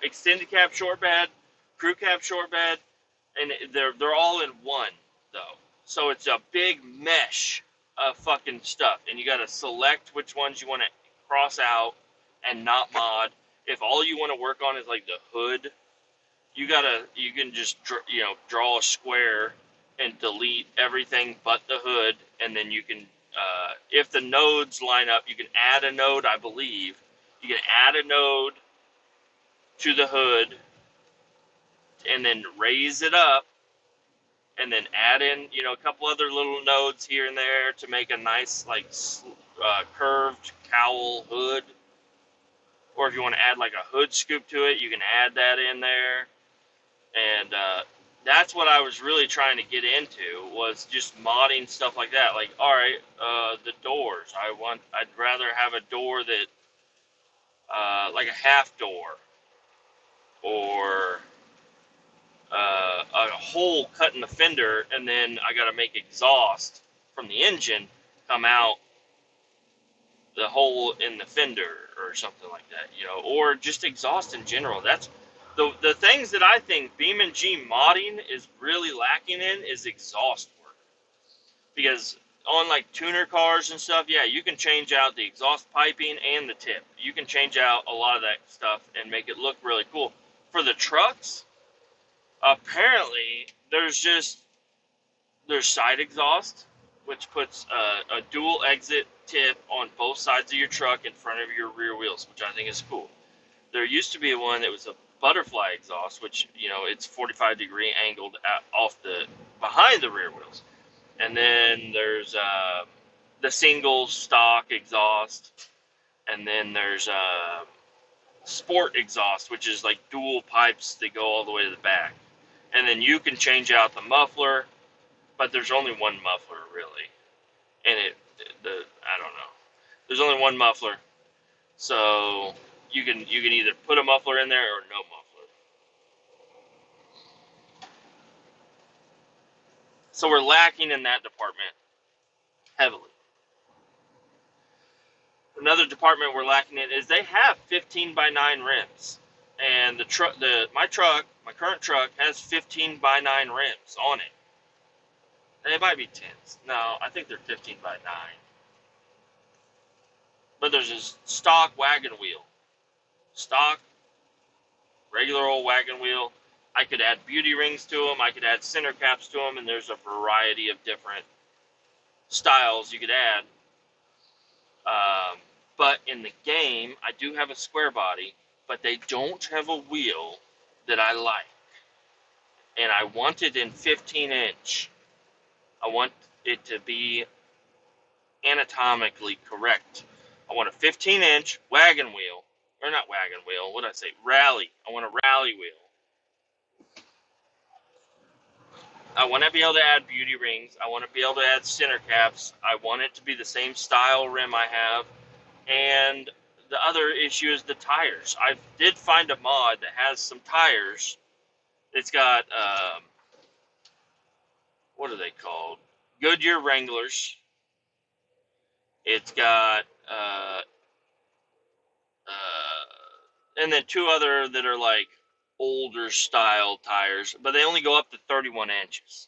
extended cab short bed, crew cab short bed, and they're all in one though. So it's a big mesh of fucking stuff, and you got to select which ones you want to cross out and not mod. If all you want to work on is like the hood, you can just draw a square and delete everything but the hood, and then you can if the nodes line up, you can add a node. I believe you can add a node to the hood and then raise it up and then add in a couple other little nodes here and there to make a nice curved cowl hood. Or if you want to add like a hood scoop to it, you can add that in there. And that's what I was really trying to get into, was just modding stuff like that. Like, all right, the doors. I'd rather have a door that, like a half door, or a hole cut in the fender, and then I got to make exhaust from the engine come out the hole in the fender or something like that, or just exhaust in general. That's the things that I think BeamNG modding is really lacking in is exhaust work. Because on like tuner cars and stuff, yeah, you can change out the exhaust piping and the tip. You can change out a lot of that stuff and make it look really cool. For the trucks, apparently there's side exhaust, which puts a dual exit tip on both sides of your truck in front of your rear wheels, which I think is cool. There used to be one that was butterfly exhaust, which, it's 45-degree angled off behind the rear wheels. And then there's the single stock exhaust, and then there's sport exhaust, which is like dual pipes that go all the way to the back. And then you can change out the muffler, but there's only one muffler really, and I don't know. There's only one muffler, so you can either put a muffler in there or no muffler. So we're lacking in that department heavily. Another department we're lacking in is they have 15x9 rims, and my current truck has 15x9 rims on it. They might be 10s. No, I think they're 15x9. But there's a stock wagon wheel. Stock, regular old wagon wheel. I could add beauty rings to them. I could add center caps to them, and there's a variety of different styles you could add. But in the game, I do have a square body, but they don't have a wheel that I like. And I want it in 15-inch. I want it to be anatomically correct. I want a 15-inch wagon wheel. Or not wagon wheel, what did I say? Rally. I want a rally wheel. I want to be able to add beauty rings. I want to be able to add center caps. I want it to be the same style rim I have. And the other issue is the tires. I did find a mod that has some tires. It's got, what are they called? Goodyear Wranglers. It's got, and then two other that are like older style tires, but they only go up to 31 inches.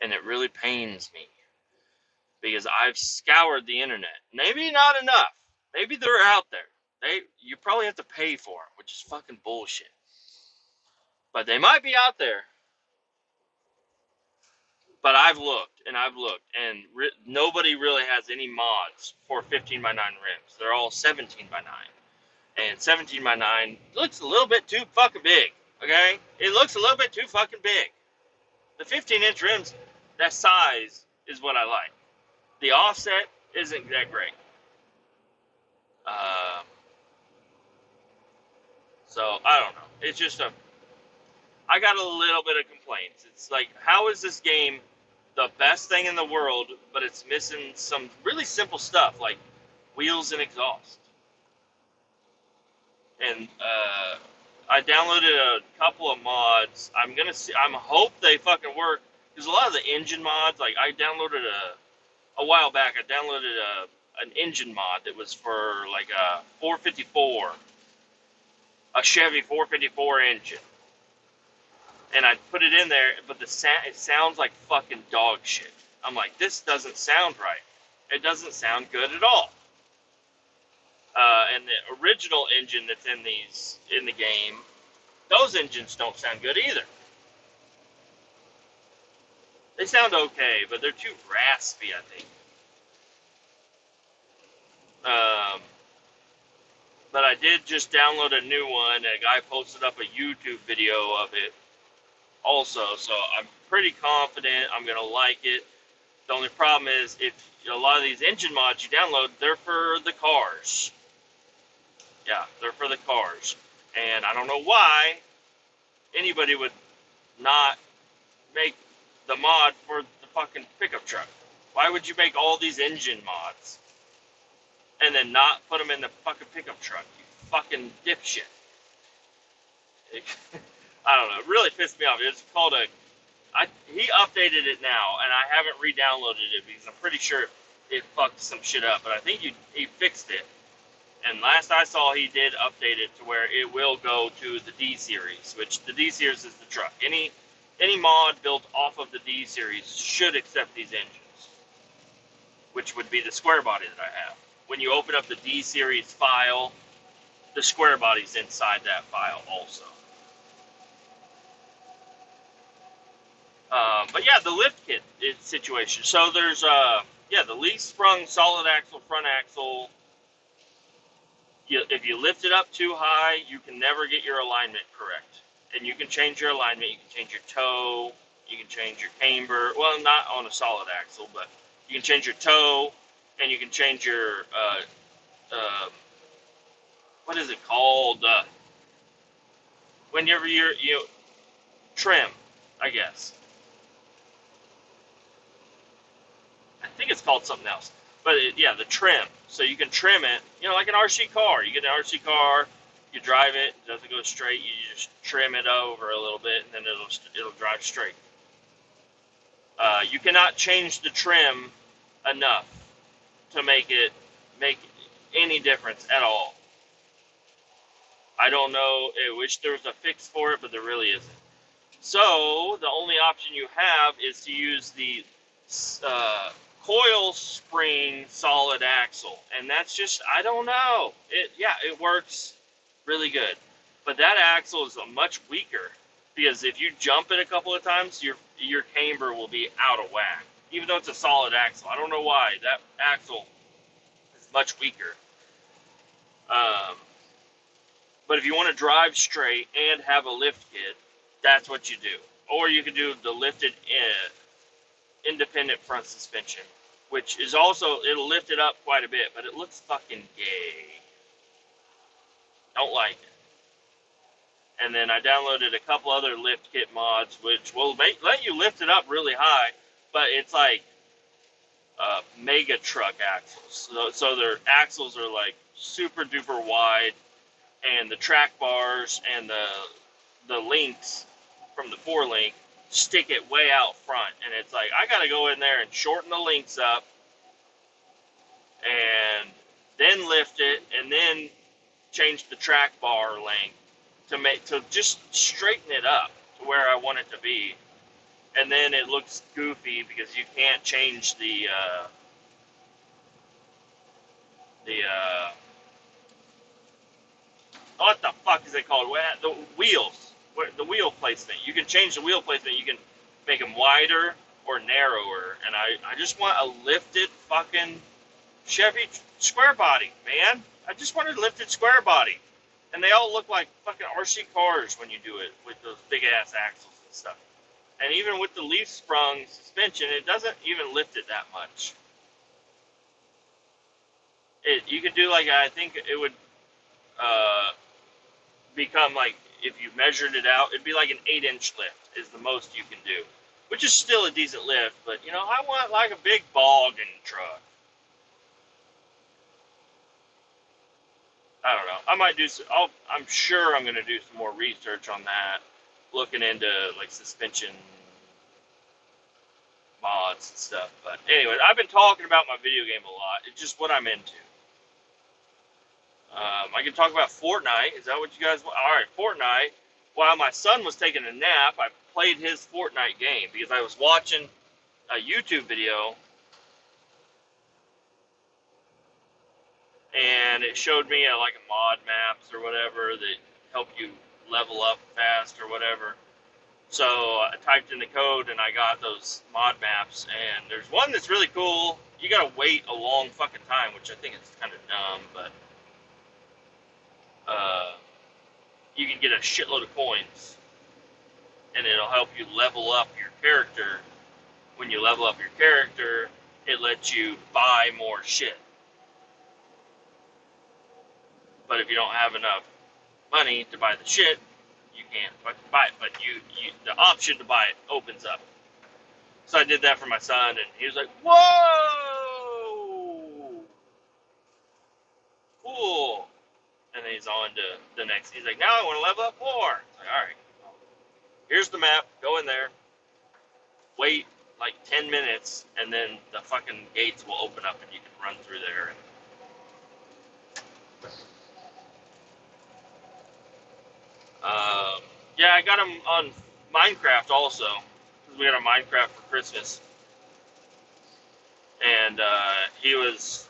And it really pains me because I've scoured the internet. Maybe not enough. Maybe they're out there. You probably have to pay for them, which is fucking bullshit. But they might be out there. But I've looked, and nobody really has any mods for 15x9 rims. They're all 17x9. And 17x9 looks a little bit too fucking big, okay? It looks a little bit too fucking big. The 15-inch rims, that size is what I like. The offset isn't that great. So, I don't know. It's just I got a little bit of complaints. It's like, how is this game the best thing in the world, but it's missing some really simple stuff like wheels and exhaust? And I downloaded a couple of mods. I'm hope they fucking work, because a lot of the engine mods, like I downloaded a while back, I downloaded an engine mod that was for like a 454, a Chevy 454 engine. And I put it in there, but it sounds like fucking dog shit. I'm like, this doesn't sound right. It doesn't sound good at all. And the original engine that's in the game, those engines don't sound good either. They sound okay, but they're too raspy, I think. But I did just download a new one. A guy posted up a YouTube video of it also, so I'm pretty confident I'm going to like it. The only problem is, if a lot of these engine mods you download, they're for the cars. Yeah, they're for the cars. And I don't know why anybody would not make the mod for the fucking pickup truck. Why would you make all these engine mods and then not put them in the fucking pickup truck? You fucking dipshit. I don't know. It really pissed me off. It's called he updated it now, and I haven't re-downloaded it because I'm pretty sure it fucked some shit up. But I think he fixed it. And last I saw, he did update it to where it will go to the D series, which the D series is the truck. Any mod built off of the D series should accept these engines, which would be the square body that I have. When you open up the D series file, the square body's inside that file also. But yeah, the lift kit situation. So there's the leaf sprung solid axle front axle. If you lift it up too high, you can never get your alignment correct. And you can change your alignment. You can change your toe. You can change your camber. Well, not on a solid axle, but you can change your toe, and you can change your what is it called? Whenever you trim, I guess. I think it's called something else. But yeah, the trim. So you can trim it, like an RC car. You get an RC car, you drive it, it doesn't go straight. You just trim it over a little bit, and then it'll drive straight. You cannot change the trim enough to make any difference at all. I don't know. I wish there was a fix for it, but there really isn't. So the only option you have is to use the coil spring solid axle, and that's just, I don't know. It works really good, but that axle is much weaker because if you jump it a couple of times, your camber will be out of whack. Even though it's a solid axle, I don't know why that axle is much weaker. But if you want to drive straight and have a lift kit, that's what you do. Or you can do the lifted independent front suspension, which is also, it'll lift it up quite a bit, but it looks fucking gay. Don't like it. And then I downloaded a couple other lift kit mods, which will let you lift it up really high, but it's like mega truck axles. So their axles are like super duper wide, and the track bars and the links from the 4-link stick it way out front, and it's like I gotta go in there and shorten the links up and then lift it and then change the track bar length to just straighten it up to where I want it to be. And then it looks goofy because you can't change the what the fuck is it called? The wheels. The wheel placement. You can change the wheel placement. You can make them wider or narrower. And I just want a lifted fucking Chevy square body, man. I just want a lifted square body. And they all look like fucking RC cars when you do it with those big ass axles and stuff. And even with the leaf sprung suspension, it doesn't even lift it that much. You could do like, I think it would become like, if you measured it out, it'd be like an 8-inch lift is the most you can do, which is still a decent lift. But I want like a big boggin truck. I don't know. I might do. I'm sure I'm going to do some more research on that, looking into like suspension mods and stuff. But anyway, I've been talking about my video game a lot. It's just what I'm into. I can talk about Fortnite. Is that what you guys want? All right, Fortnite. While my son was taking a nap, I played his Fortnite game because I was watching a YouTube video, and it showed me like a mod maps or whatever that help you level up fast or whatever. So I typed in the code and I got those mod maps, and there's one that's really cool. You gotta wait a long fucking time, which I think is kind of dumb, but you can get a shitload of coins, and it'll help you level up your character. When you level up your character, it lets you buy more shit. But if you don't have enough money to buy the shit, you can't buy it. But the option to buy it opens up. So I did that for my son, and he was like, "Whoa, cool!" And then he's on to the next. He's like, "Now I want to level up more." I'm like, all right, here's the map. Go in there. Wait like 10 minutes, and then the fucking gates will open up, and you can run through there. Yeah, I got him on Minecraft also, because we got a Minecraft for Christmas. And he's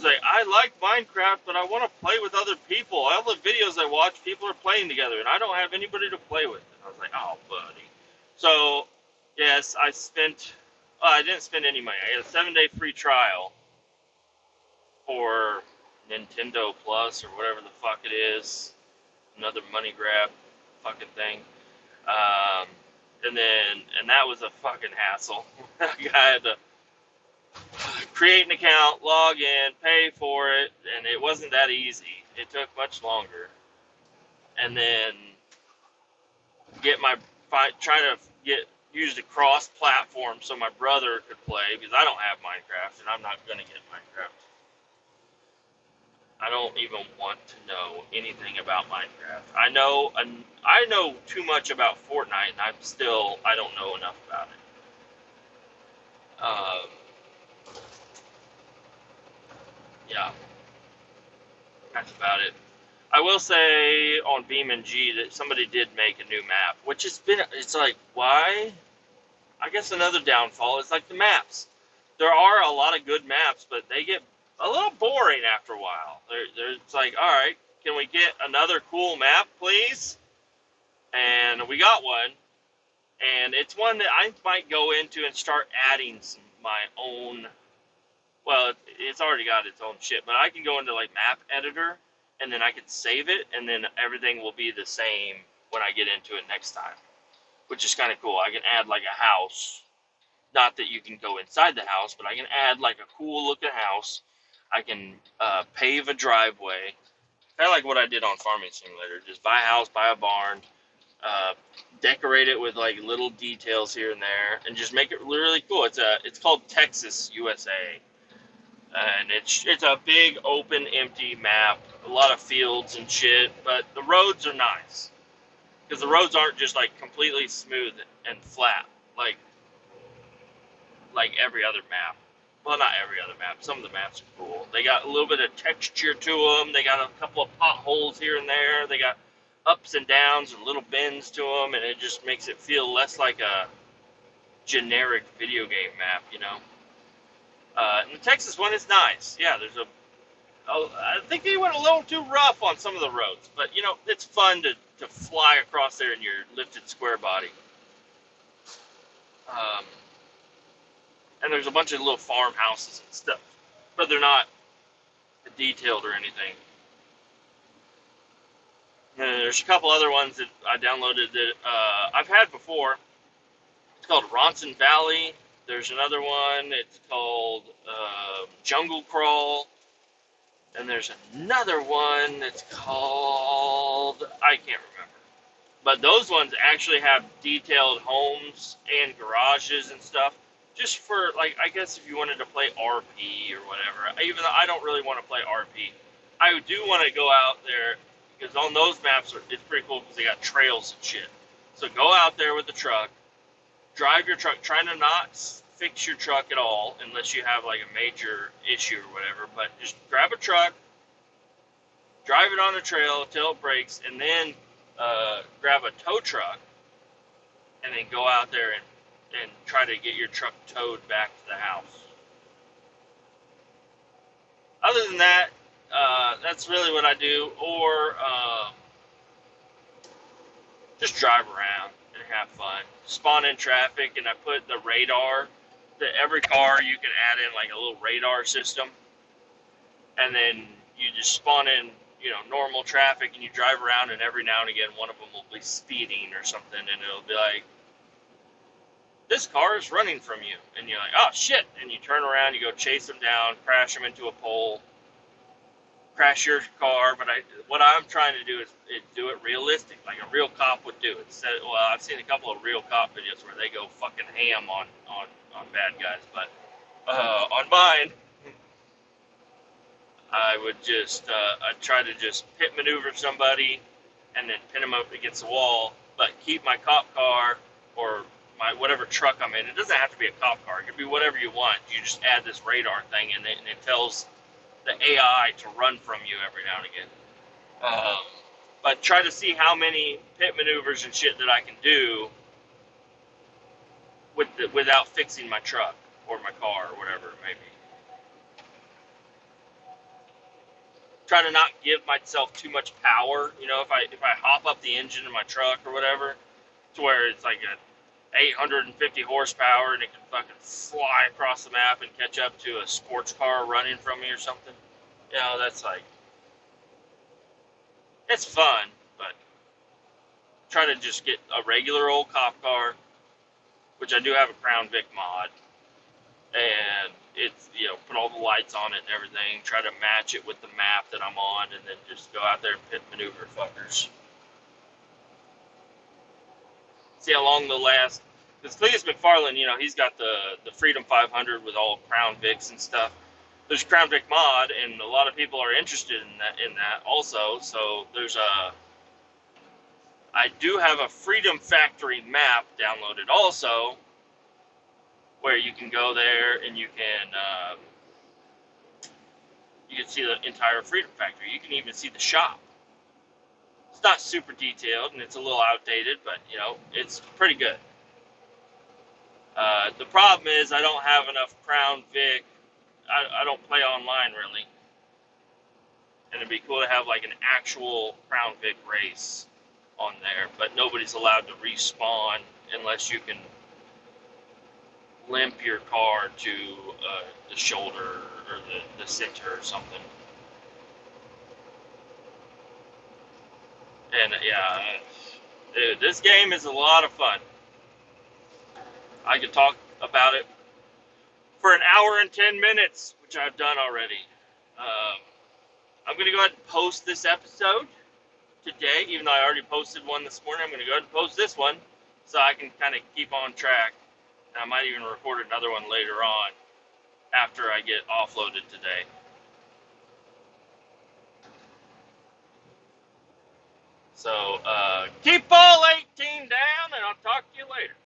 like, I like Minecraft, but I want to play with other people. All the videos I watch, people are playing together, and I don't have anybody to play with. And I was like, oh, buddy. So, yes, I didn't spend any money. I had a 7-day free trial for Nintendo Plus or whatever the fuck it is. Another money grab fucking thing. Um, and that was a fucking hassle. I had to create an account, log in, pay for it, and it wasn't that easy. It took much longer. And then try to get used a cross platform so my brother could play, because I don't have Minecraft and I'm not gonna get Minecraft. I don't even want to know anything about Minecraft. I know too much about Fortnite, and I don't know enough about it. Yeah, that's about it. I will say on BeamNG that somebody did make a new map, which it's like, why? I guess another downfall is like the maps. There are a lot of good maps, but they get a little boring after a while. It's like, all right, can we get another cool map, please? And we got one, and it's one that I might go into and start adding my own. Well, it's already got its own shit, but I can go into like map editor, and then I can save it, and then everything will be the same when I get into it next time, which is kind of cool. I can add like a house. Not that you can go inside the house, but I can add like a cool looking house. I can pave a driveway. Kind of like what I did on Farming Simulator. Just buy a house, buy a barn, decorate it with like little details here and there, and just make it really cool. It's called Texas, USA. And it's a big, open, empty map. A lot of fields and shit, but the roads are nice. Because the roads aren't just like completely smooth and flat. Like every other map. Well, not every other map. Some of the maps are cool. They got a little bit of texture to them. They got a couple of potholes here and there. They got ups and downs and little bends to them, and it just makes it feel less like a generic video game map, you know. And the Texas one is nice. Yeah, I think they went a little too rough on some of the roads, but you know, it's fun to fly across there in your lifted square body. And there's a bunch of little farmhouses and stuff, but they're not detailed or anything. And there's a couple other ones that I downloaded that I've had before. It's called Ronson Valley. There's another one. It's called Jungle Crawl. And there's another one that's called, I can't remember. But those ones actually have detailed homes and garages and stuff. Just for, like, I guess if you wanted to play RP or whatever. Even though I don't really want to play RP. I do want to go out there, because on those maps, it's pretty cool because they got trails and shit. So go out there with the truck, drive your truck, try to not fix your truck at all unless you have, like, a major issue or whatever. But just grab a truck, drive it on a trail until it breaks, and then grab a tow truck, and then go out there and try to get your truck towed back to the house. Other than that, that's really what I do. Or just drive around and have fun. Spawn in traffic, and I put the radar. That every car you can add in like a little radar system, and then you just spawn in, you know, normal traffic, and you drive around, and every now and again one of them will be speeding or something, and it'll be like, this car is running from you, and you're like, oh shit, and you turn around, you go chase them down, crash them into a pole, crash your car. But what I'm trying to do is do it realistic, like a real cop would do. Well, I've seen a couple of real cop videos where they go fucking ham on bad guys, but on mine, I would just I'd try to just pit maneuver somebody and then pin them up against the wall, but keep my cop car or my whatever truck I'm in. It doesn't have to be a cop car. It could be whatever you want. You just add this radar thing, and it tells the AI to run from you every now and again. But try to see how many pit maneuvers and shit that I can do without fixing my truck or my car or whatever it may be. Try to not give myself too much power. You know, if I hop up the engine in my truck or whatever, to where it's like a 850 horsepower and it can fucking fly across the map and catch up to a sports car running from me or something. You know, that's like, it's fun, but try to just get a regular old cop car, which I do have a Crown Vic mod, and it's, you know, put all the lights on it and everything, try to match it with the map that I'm on, and then just go out there and pit maneuver fuckers. See how long they'll last. Because Cletus McFarland, you know, he's got the Freedom 500 with all Crown Vics and stuff. There's Crown Vic mod, and a lot of people are interested in that also. So there's I do have a Freedom Factory map downloaded also, where you can go there and you can see the entire Freedom Factory. You can even see the shop. It's not super detailed and it's a little outdated, but you know, it's pretty good. The problem is I don't have enough Crown Vic. I don't play online really, and it'd be cool to have like an actual Crown Vic race on there, but nobody's allowed to respawn unless you can limp your car to the shoulder or the center or something. And yeah, dude, this game is a lot of fun. I could talk about it for an hour and 10 minutes, which I've done already. I'm going to go ahead and post this episode today, even though I already posted one this morning. I'm going to go ahead and post this one so I can kind of keep on track. And I might even record another one later on after I get offloaded today. So keep all 18 down, and I'll talk to you later.